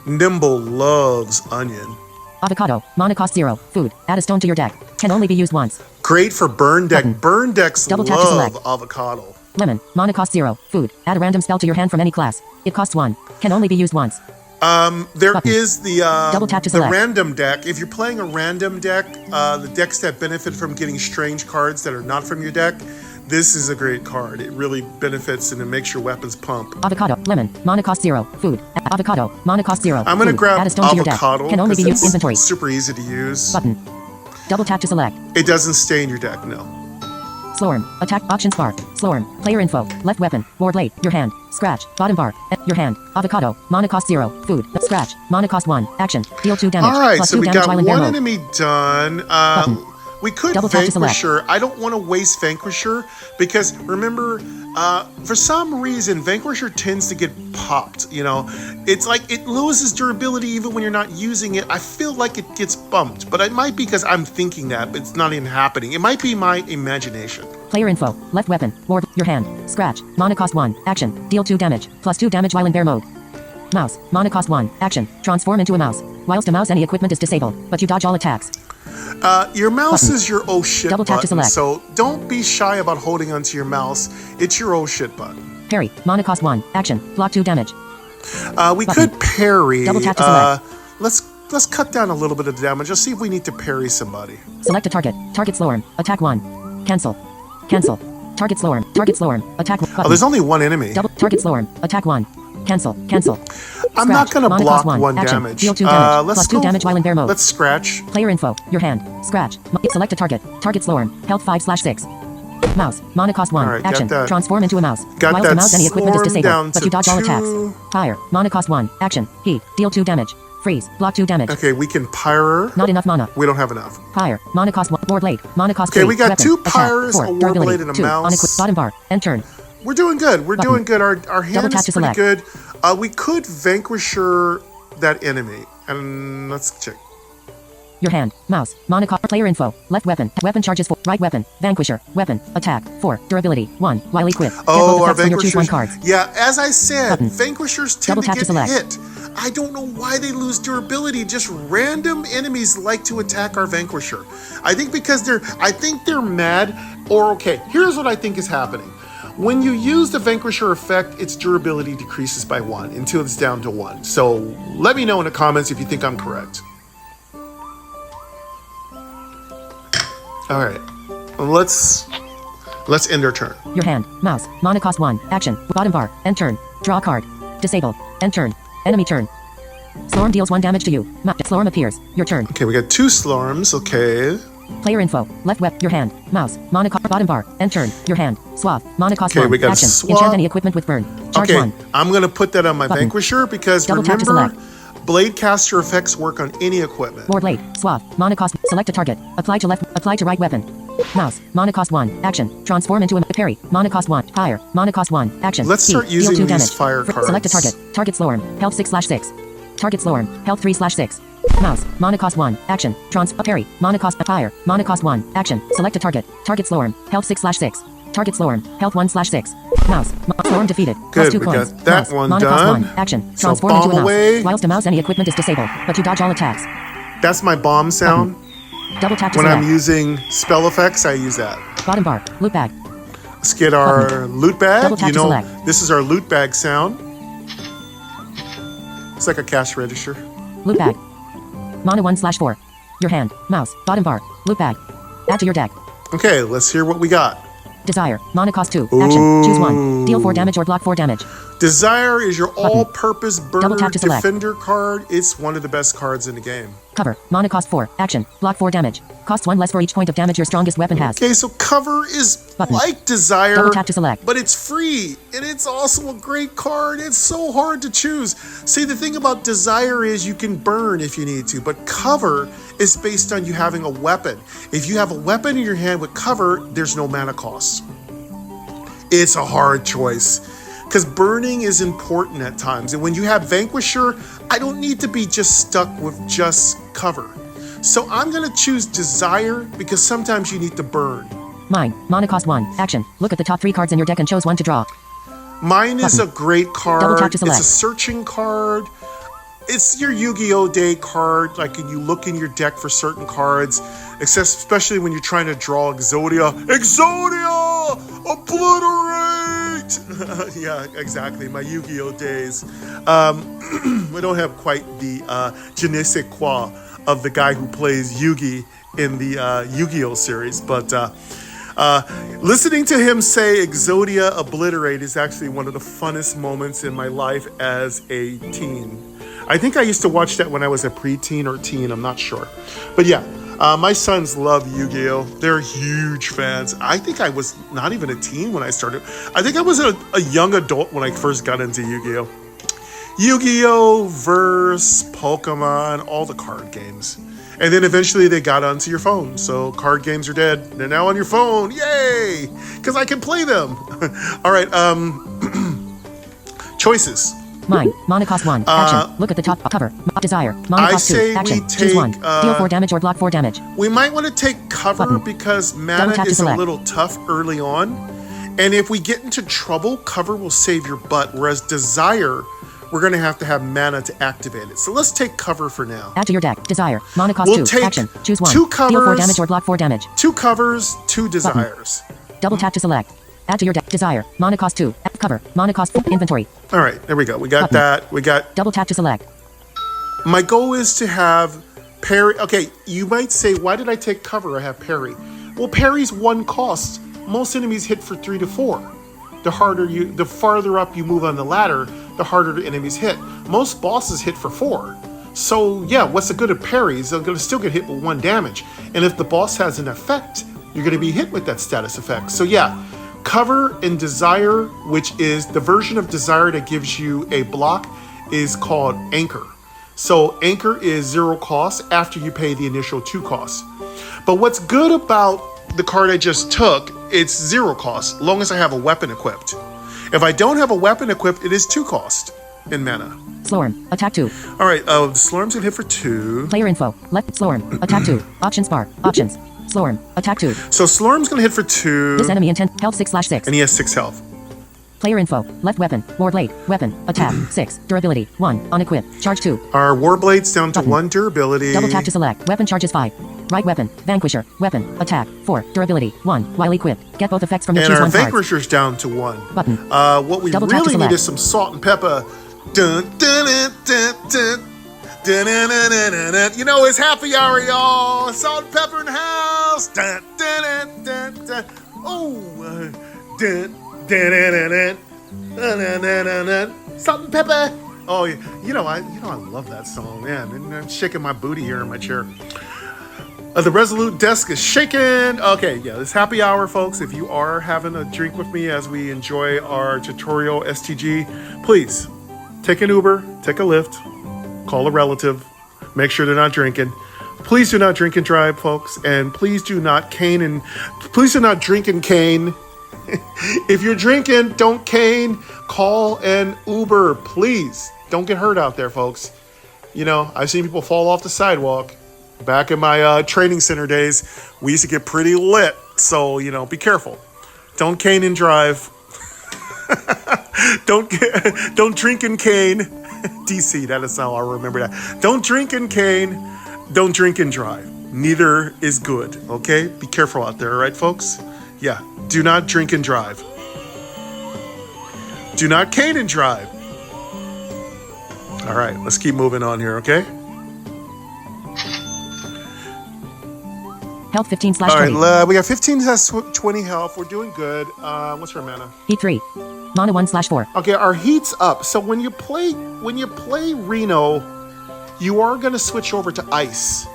Nimble loves onion. Avocado. Mana cost 0. Food. Add a stone to your deck. Can only be used once. Great for burn deck. Button. Burn decks Double tap to love select. avocado. Lemon. Mana cost 0. Food. Add a random spell to your hand from any class. It costs 1. Can only be used once. There Button. is the Double tap to the select. random deck. If you're playing a random deck, the decks that benefit from getting strange cards that are not from your deck, this is a great card. It really benefits and it makes your weapons pump. Avocado. Lemon. Mana cost 0. Food. Avocado. Mana cost 0. I'm gonna Food. grab Add a stone to your deck. avocado Can only be because used inventory. it's super easy to use. Button. Double tap to select. It doesn't stay in your deck, no. Slorm. Attack options bar. Slorm. Player info. Left weapon. War blade. Your hand. Scratch. Bottom bar. Your hand. Avocado. Mana cost 0. Food. Scratch. Mana cost 1. Action. Deal 2 damage. All right, Plus so 2 we damage got while in bear one mode. enemy done. We could Double tap to select. Vanquisher. I don't want to waste Vanquisher because remember, for some reason, Vanquisher tends to get popped. You know, it's like it loses durability even when you're not using it. I feel like it gets bumped, but it might be because I'm thinking that, but it's not even happening. It might be my imagination. Player info. Left weapon. War. Your hand. Scratch. Mana cost 1. Action. Deal 2 damage. Plus 2 damage while in bear mode. Mouse. Mana cost 1. Action. Transform into a mouse. Whilst a mouse, any equipment is disabled, but you dodge all attacks. Your mouse Button. is your oh shit Double tap to button, select. so don't be shy about holding onto your mouse. It's your oh shit button. Parry. Mana cost 1. Action. Block 2 damage. We Button. could parry. Double tap to select. Let's cut down a little bit of damage. Let's see if we need to parry somebody. Select a target. Target Slorm. Attack 1. Cancel. Cancel. Target Slorm. Target Slorm. Attack 1. Oh, there's only one enemy. Double. Target Slorm. Attack 1. Cancel. Cancel. I'm not Scratch. going to Mana block cost 1 Action. damage. Deal 2 damage. Let's Plus 2 go. damage while in bear mode. Let's scratch. Player info. Your hand. Scratch. Select a target. Target Slorm. Health 5/6. Mouse. Mana cost 1. All right, got Action. that. Transform into a mouse. Got Whilst that the mouse, any equipment is Slorm down disabled, but to you dodge all 2. attacks. Fire. Mana cost 1. Action. Heat. Deal 2 damage. Freeze. Block 2 damage. Okay, we can pyre. Not enough mana. We don't have enough. Fire. Mana cost 1. War blade. Mana cost Okay, 3. we got Weapon. 2 Attack. pyres, 4. a war Durability. blade, and a 2. mouse. Bottom bar. End turn. We're doing good. We're Button. doing good. Our hand Double tap is to pretty select. good. We could Vanquisher that enemy. And let's check. Your hand. Mouse. Mana cost. Player info. Left weapon. Weapon charges 4. Right weapon. Vanquisher. Weapon. Attack. 4. Durability. 1. While equipped. Get both Oh, our effects when you choose one Vanquishers. card. Yeah, as I said, Button. Vanquishers Double tend to tap to get select. hit. I don't know why they lose durability. Just random enemies like to attack our Vanquisher. I think because they're mad. Or okay, here's what I think is happening. When you use the Vanquisher effect, its durability decreases by 1 until it's down to 1. So let me know in the comments if you think I'm correct. All right, let's end our turn. Your hand. Mouse. Mana cost 1. Action. Bottom bar. End turn. Draw a card. Disable. End turn. Enemy turn. Slorm deals 1 damage to you. Slorm appears. Your turn. Okay, we got 2 Slorms. Okay. Player info. Left web. Your hand. Mouse. Mana cost. Bottom bar. End turn. Your hand. Suave. Mana cost Okay, 1. we got Action. Suave. Enchant any equipment with burn. Charge Okay, 1. I'm gonna put that on my Button. Vanquisher because Double tap to remember, select. Blade Caster effects work on any equipment. War blade. Suave. Mana cost. Select a target. Apply to left. Apply to right weapon. Mouse. Mana cost 1. Action. Transform into a parry. Mana cost 1. Fire. Mana cost 1. Action. Let's start Deal using 2 these damage. fire Select a cards. target. Target Slorm. Health 6/6. Target Slorm. Health 3/6. Mouse. Mana cost 1. Action. Parry. Mana cost. Fire. Mana cost 1. Action. Select a target. Target Slorm. Health 6/6. Target Slorm. Health 1/6. Mouse. Slorm defeated. Plus Good, 2 we coins. got that Mouse. one Mana cost done. 1. Action. So Transform into a bomb mouse. away. Whilst a mouse, any equipment is disabled, but you dodge all attacks. That's my bomb sound. Double tap to When select. I'm using spell effects, I use that. Bottom bar. Loot bag. Let's get our loot bag. Double tap You to know, select. this is our loot bag sound. It's like a cash register. Loot bag. Mana 1/4. Your hand. Mouse. Bottom bar. Loot bag. Add to your deck. Okay, let's hear what we got. Desire. Mana cost 2. Action. Choose 1. Deal 4 damage or block 4 damage. Desire is your all-purpose Double bird tap to select. defender card. It's one of the best cards in the game. Cover. Mana cost 4. Action. Block 4 damage. Costs 1 less for each point of damage your strongest weapon has. Okay, so cover is Button. like Desire, Double tap to select. but it's free, and it's also a great card. It's so hard to choose. See, the thing about Desire is you can burn if you need to, but cover is based on you having a weapon. If you have a weapon in your hand with cover, there's no mana cost. It's a hard choice. because burning is important at times. And when you have Vanquisher, I don't need to be just stuck with just cover. So I'm going to choose Desire because sometimes you need to burn. Mine. Mana cost 1. Action. Look at the top 3 cards in your deck and choose one to draw. Mine is a great card. Double tap to select. It's a searching card. It's your Yu-Gi-Oh! Day card. Like, you look in your deck for certain cards, especially when you're trying to draw Exodia. Exodia! Obliterate! Yeah, exactly. My Yu-Gi-Oh! Days. We don't have quite the je ne sais quoi of the guy who plays Yugi in the Yu-Gi-Oh! Series, but listening to him say Exodia Obliterate is actually one of the funnest moments in my life as a teen. I think I used to watch that when I was a preteen or teen, I'm not sure. But yeah, my sons love Yu-Gi-Oh! They're huge fans. I think I was not even a teen when I started. I think I was a young adult when I first got into Yu-Gi-Oh! Yu-Gi-Oh! Verse, Pokemon, all the card games. And then eventually they got onto your phone. So card games are dead. They're now on your phone. Yay! Because I can play them. All right. Choices. Mine. Mana cost 1. Action. Look at the top cover. Desire. Mana cost 2. Action. Choose 1. Deal 4 damage or block 4 damage. We might want to take cover Button. because mana is a little tough early on. And if we get into trouble, cover will save your butt. Whereas desire, we're going to have mana to activate it. So let's take cover for now. Add to your deck. Desire. Mana cost We'll 2. take Action. Choose 1. 2 covers. Deal 4 damage or block 4 damage. 2 covers, 2 desires. Double tap to select. Add to your deck. Desire. Mana cost 2. Cover. Mana cost 4. Inventory. All right, there we go. We got that. We got... Double tap to select. My goal is to have parry. Okay, you might say, why did I take cover? I have parry. Well, parry's 1 cost. Most enemies hit for 3 to 4. The farther up you move on the ladder, the harder the enemies hit. Most bosses hit for 4. So yeah, what's the good of parries? They're going to still get hit with 1 damage. And if the boss has an effect, you're going to be hit with that status effect. So yeah, cover and desire, which is the version of desire that gives you a block, is called anchor. So anchor is 0 cost after you pay the initial 2 costs. But what's good about the card I just took, it's 0 cost, as long as I have a weapon equipped. If I don't have a weapon equipped, it is 2 cost in mana. Slorm. Attack 2. All right, Slorm's gonna hit for 2. Player info. Left. Slorm. Attack 2. Options bar. Options. Slorm. Attack 2. So Slorm's gonna hit for 2. This enemy intent. Health 6/6. And he has 6 health. Player info. Left weapon. Warblade. Weapon. Attack. 6. Durability. 1. Unequip. Charge 2. Our Warblade's down to 1 durability. Double tap to select. Weapon charges 5. Right weapon. Vanquisher. Weapon. Attack. 4. Durability. 1. While equipped. Get both effects from the And choose our 1 cards. Vanquisher's down to 1. Button. What we Double tap to really need select. is some salt and pepper. Dun, dun, dun, dun, dun. Dun, dun, dun, dun, dun, dun. You know, it's happy hour, y'all. Salt and pepper in the house. Dun, dun, dun, dun, dun. Oh, dun, dun, dun, dun, dun. Dun, dun, dun, dun, dun. Salt and pepper. Oh, you know, I love that song, man. And I'm shaking my booty here in my chair. The Resolute desk is shaking. Okay, yeah, this happy hour, folks. If you are having a drink with me as we enjoy our tutorial STG, please take an Uber, take a Lyft, call a relative, make sure they're not drinking. Please do not drink and drive, folks, and please do not drink and cane. If you're drinking, don't cane. Call an Uber, please. Don't get hurt out there, folks. You know, I've seen people fall off the sidewalk. Back in my training center days, we used to get pretty lit. So, you know, be careful. Don't cane and drive. Don't drink and cane. DC, that is how I remember that. Don't drink and cane. Don't drink and drive. Neither is good, okay? Be careful out there, all right, folks? Yeah, do not drink and drive. Do not cane and drive. All right, let's keep moving on here, okay? Health 15/20. All right, we got 15/20 health. We're doing good. What's her mana? Heat 3. Mana 1/4. Okay, our heat's up. So when you play Reno, you are going to switch over to ice,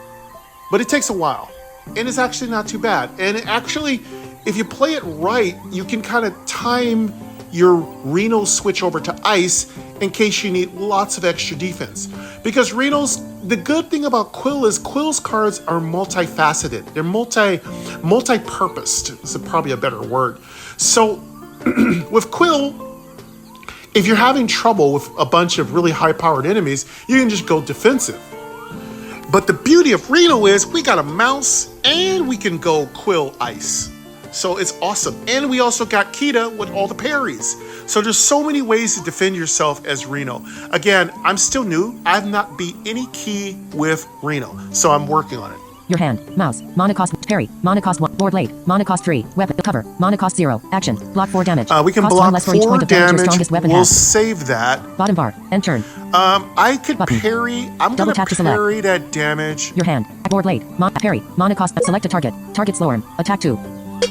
but it takes a while, and it's actually not too bad. And actually, if you play it right, you can kind of time your Reno switch over to ice in case you need lots of extra defense. Because the good thing about Quill is Quill's cards are multifaceted. They're multi-purposed, is probably a better word. So with Quill, if you're having trouble with a bunch of really high-powered enemies, you can just go defensive. But the beauty of Reno is we got a mouse and we can go Quill Ice. So it's awesome. And we also got Kita with all the parries. So there's so many ways to defend yourself as Reno. Again, I'm still new. I've not beat any key with Reno. So I'm working on it. Your hand, mouse, mana cost, parry, mana cost 1, board late, mana cost 3, weapon, cover, mana cost 0, action, block 4 damage. We can cost block 1 less for each 4 point of damage your damage. strongest weapon We'll has. save that. Bottom bar, end turn. I could Button. parry. I'm Double going tap to to select. parry that damage. Your hand, board late, parry, mana cost, select a target, target slow arm, attack 2.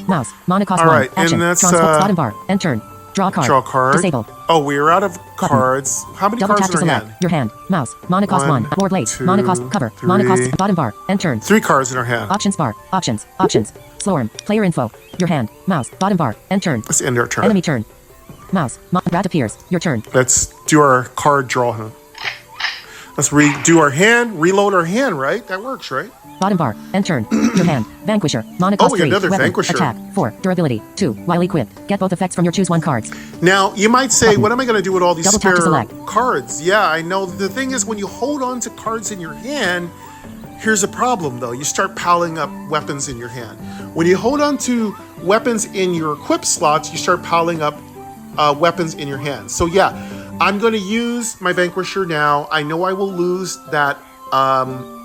Mouse, mana cost All 1, right, and action, that's, bottom bar, end turn. Draw a card. Draw a card. Disable. Oh, we're out of cards. How many Double cards tap to in our select. hand? Your hand, mouse, mana cost 1, board late, 2, mana cost, cover, mana cost, 3. bottom bar, end turn. 3 cards in our hand. Options bar, options, slow arm, player info, your hand, mouse, bottom bar, end turn. Let's end our turn. Enemy turn. Mouse, rat appears, your turn. Let's do our card draw. Huh? Let's redo our hand, reload our hand, right? That works, right? Bottom bar, end turn. Your hand, Vanquisher, mana cost we got 3, another weapon, Vanquisher. attack, 4, durability, 2, while equipped. Get both effects from your choose 1 cards. Now, you might say, Button. what am I going to do with all these Double tap spare to select. cards? Yeah, I know. The thing is, when you hold on to cards in your hand, here's a problem, though. You start piling up weapons in your hand. When you hold on to weapons in your equip slots, you start piling up weapons in your hand. So, yeah, I'm going to use my Vanquisher now. I know I will lose that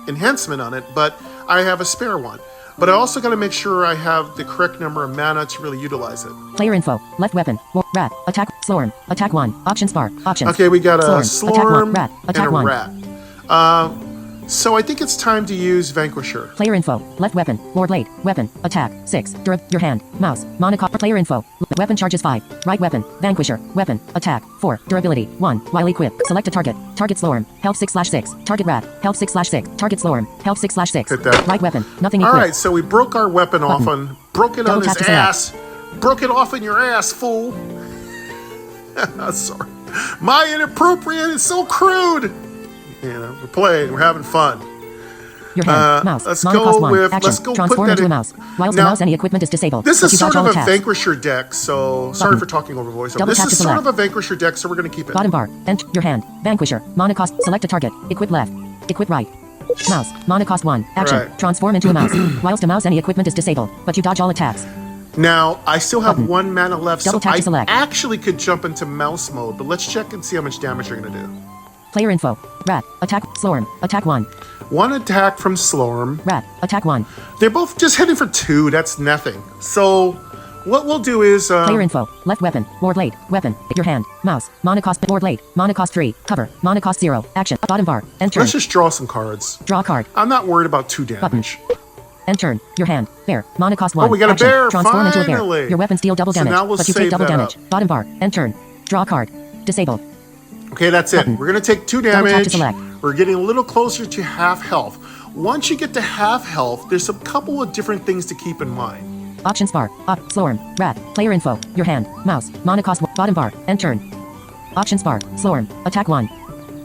enhancement on it, but I have a spare one. But I also got to make sure I have the correct number of mana to really utilize it. Player info, left weapon, rat, attack, slow arm, attack 1, options bar, options. Okay, we got a attack 1, Slorm rat, and attack a 1. rat. So I think it's time to use Vanquisher. Player info, left weapon, board late, weapon, attack, 6, your hand, mouse, mana cost, player info, weapon charges 5, right weapon, Vanquisher, weapon, attack, 4, durability, 1, while equipped, select a target, target slow arm, health 6/6, target rat, health 6/6, target slow arm, health 6/6, Hit that. right weapon, nothing All equipped. right, so we broke our weapon off on, broke it on Double his tap to select. ass. Broke it off in your ass, fool. Sorry. My inappropriate is so crude. You know, we're playing, we're having fun. Your hand, mouse, let's mana go cost 1, with- action, let's go put transform that into a in- mouse. Whilst Now, the mouse any equipment is disabled. This but is you sort dodge of all a attacks. Vanquisher deck, so sorry Button. for talking over voice. Double This tap is to sort of select. a Vanquisher deck, so we're going to keep it. Bottom bar, enter your hand, Vanquisher, mana cost, select a target, equip left, equip right. Mouse, mana cost 1, action, Right. transform into a mouse. Whilst a mouse any equipment is disabled, but you dodge all attacks. Now, I still have Button. 1 mana left, Double so tap to I select. actually could jump into mouse mode, but let's check and see how much damage you're going to do. Player info, rat, attack, slow arm, attack 1, 1 attack from Slorm. rat, attack 1. They're both just hitting for 2, that's nothing. So, what we'll do is... Player info, left weapon, board late, weapon, your hand, mouse, mana cost, board late, mana cost 3, cover, mana cost 0, action, bottom bar, end turn, let's just draw some cards. draw a card, I'm not worried about 2 damage. end turn, your hand, bear, mana cost 1, we got a action, bear, transform into a finally. bear. Your weapons deal double So damage, now we'll but you save take double that damage, up. bottom bar, end turn, draw a card, disable. Okay, that's it. Button. We're going to take 2 Double tap to damage. select. We're getting a little closer to half health. Once you get to half health, there's a couple of different things to keep in mind. Options bar, slow arm, rat, player info, your hand, mouse, mana cost, bottom bar, end turn. Options bar, slow arm, attack 1.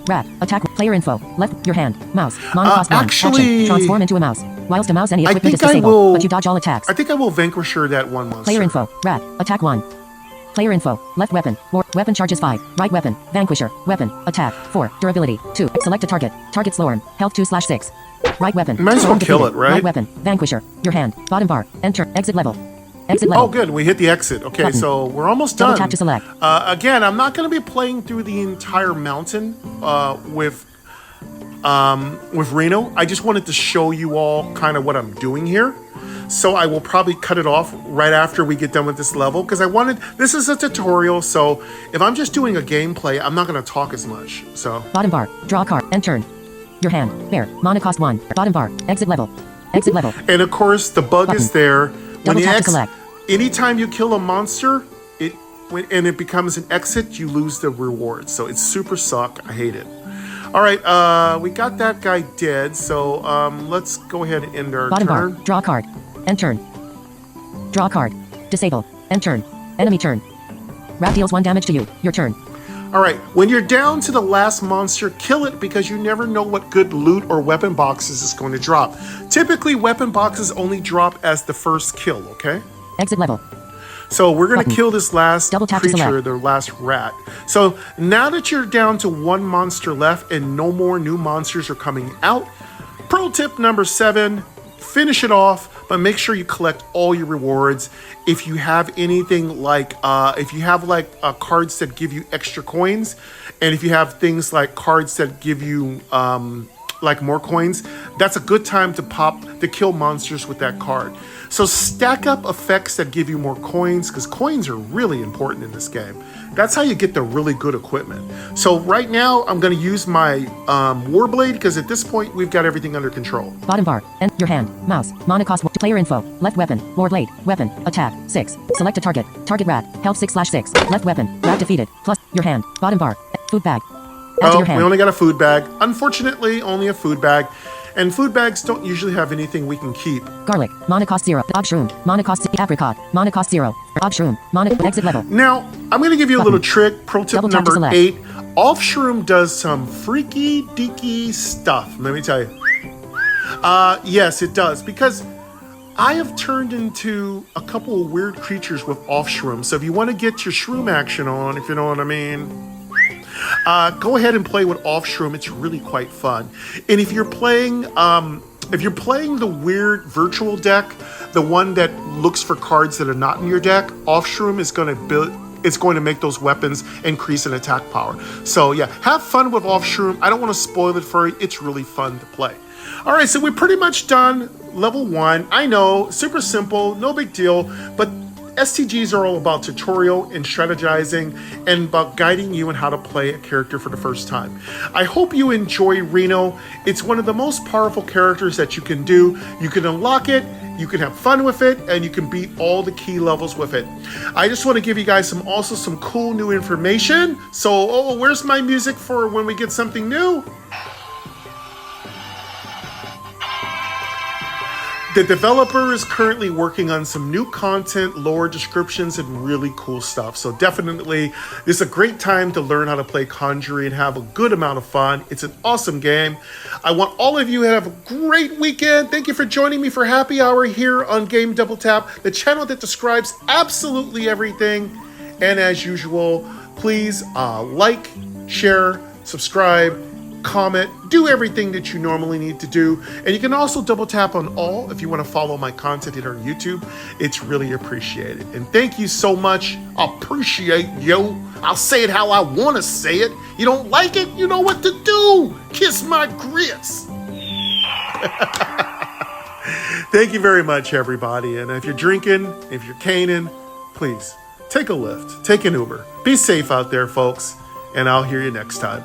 Rat, attack, player info, left, your hand, mouse, mana cost 1, actually- action, transform into a mouse. Whilst a mouse any I equipment is think I disabled, will- but you dodge all attacks. I think I will Vanquisher that 1 monster. Player info, rat, attack 1. Player info, left weapon, weapon charges 5, right weapon, Vanquisher, weapon, attack, 4, durability, 2, select a target, target slow arm, health 2/6. Right weapon, Might as well slow arm kill defeated. it, right? Right weapon, Vanquisher, your hand, bottom bar, enter, exit level. Exit level. Oh, good. We hit the exit. Okay, Button. so we're almost Double done. tap to select. Again, I'm not going to be playing through the entire mountain with Reno. I just wanted to show you all kind of what I'm doing here. So I will probably cut it off right after we get done with this level because this is a tutorial, so if I'm just doing a gameplay, I'm not going to talk as much. So Bottom bar, draw a card, end turn. Your hand, bear, mana cost 1, bottom bar, exit level. Exit level. And of course, the bug is there. Double tap to select. Anytime you kill a monster, and it becomes an exit, you lose the reward. So it's super suck. I hate it. All right, we got that guy dead. So let's go ahead and end our Bottom turn. bar, draw a card, end turn. Draw a card, disable, end turn, enemy turn. Rat deals 1 damage to you, your turn. All right, when you're down to the last monster, kill it because you never know what good loot or weapon boxes is going to drop. Typically, weapon boxes only drop as the first kill, okay? Exit level. So we're going to Button. kill this last Double tap to creature, select. the last rat. So now that you're down to one monster left and no more new monsters are coming out, pro tip number 7, finish it off, but make sure you collect all your rewards. If you have anything like, if you have like cards that give you extra coins, and if you have things like cards that give you like more coins, that's a good time to kill monsters with that card. So stack up effects that give you more coins, because coins are really important in this game. That's how you get the really good equipment. So right now I'm going to use my Warblade, because at this point we've got everything under control. Bottom bar. And your hand. Mouse. Mana cost. Player info. Left weapon. Warblade. Weapon. Attack. 6. Select a target. Target rat. Health 6/6. Left weapon. Rat defeated. Plus your hand. Bottom bar. Food bag. Add to Oh, your hand. we only got a food bag. Unfortunately, only a food bag. And food bags don't usually have anything we can keep. Garlic. Mana cost 0. Og shroom. Mana cost apricot. Mana cost 0. Og shroom. Mana exit level. Now, I'm going to give you a little trick. Pro tip Double tap to number select. 8. Off Shroom does some freaky deaky stuff. Let me tell you. Yes, it does. Because I have turned into a couple of weird creatures with Off Shroom. So if you want to get your shroom action on, if you know what I mean, go ahead and play with Off Shroom. It's really quite fun. And if you're playing the weird virtual deck, the one that looks for cards that are not in your deck, Off Shroom is going to make those weapons increase in attack power. So yeah, have fun with Off Shroom. I don't want to spoil it for you. It's really fun to play. All right, so we're pretty much done level 1. I know, super simple, no big deal, but STGs are all about tutorial and strategizing and about guiding you in how to play a character for the first time. I hope you enjoy Reno. It's one of the most powerful characters that you can do. You can unlock it, you can have fun with it, and you can beat all the key levels with it. I just want to give you guys some cool new information. So, where's my music for when we get something new? The developer is currently working on some new content, lore descriptions, and really cool stuff. So definitely, this is a great time to learn how to play Conjury and have a good amount of fun. It's an awesome game. I want all of you to have a great weekend. Thank you for joining me for Happy Hour here on Game Double Tap, the channel that describes absolutely everything. And as usual, please like, share, subscribe, comment, do everything that you normally need to do. And you can also double tap on all if you want to follow my content here on YouTube. It's really appreciated. And thank you so much. I appreciate you. I'll say it how I want to say it. You don't like it? You know what to do. Kiss my grits. Thank you very much, everybody. And if you're drinking, if you're caning, please take a Lyft, take an Uber. Be safe out there, folks. And I'll hear you next time.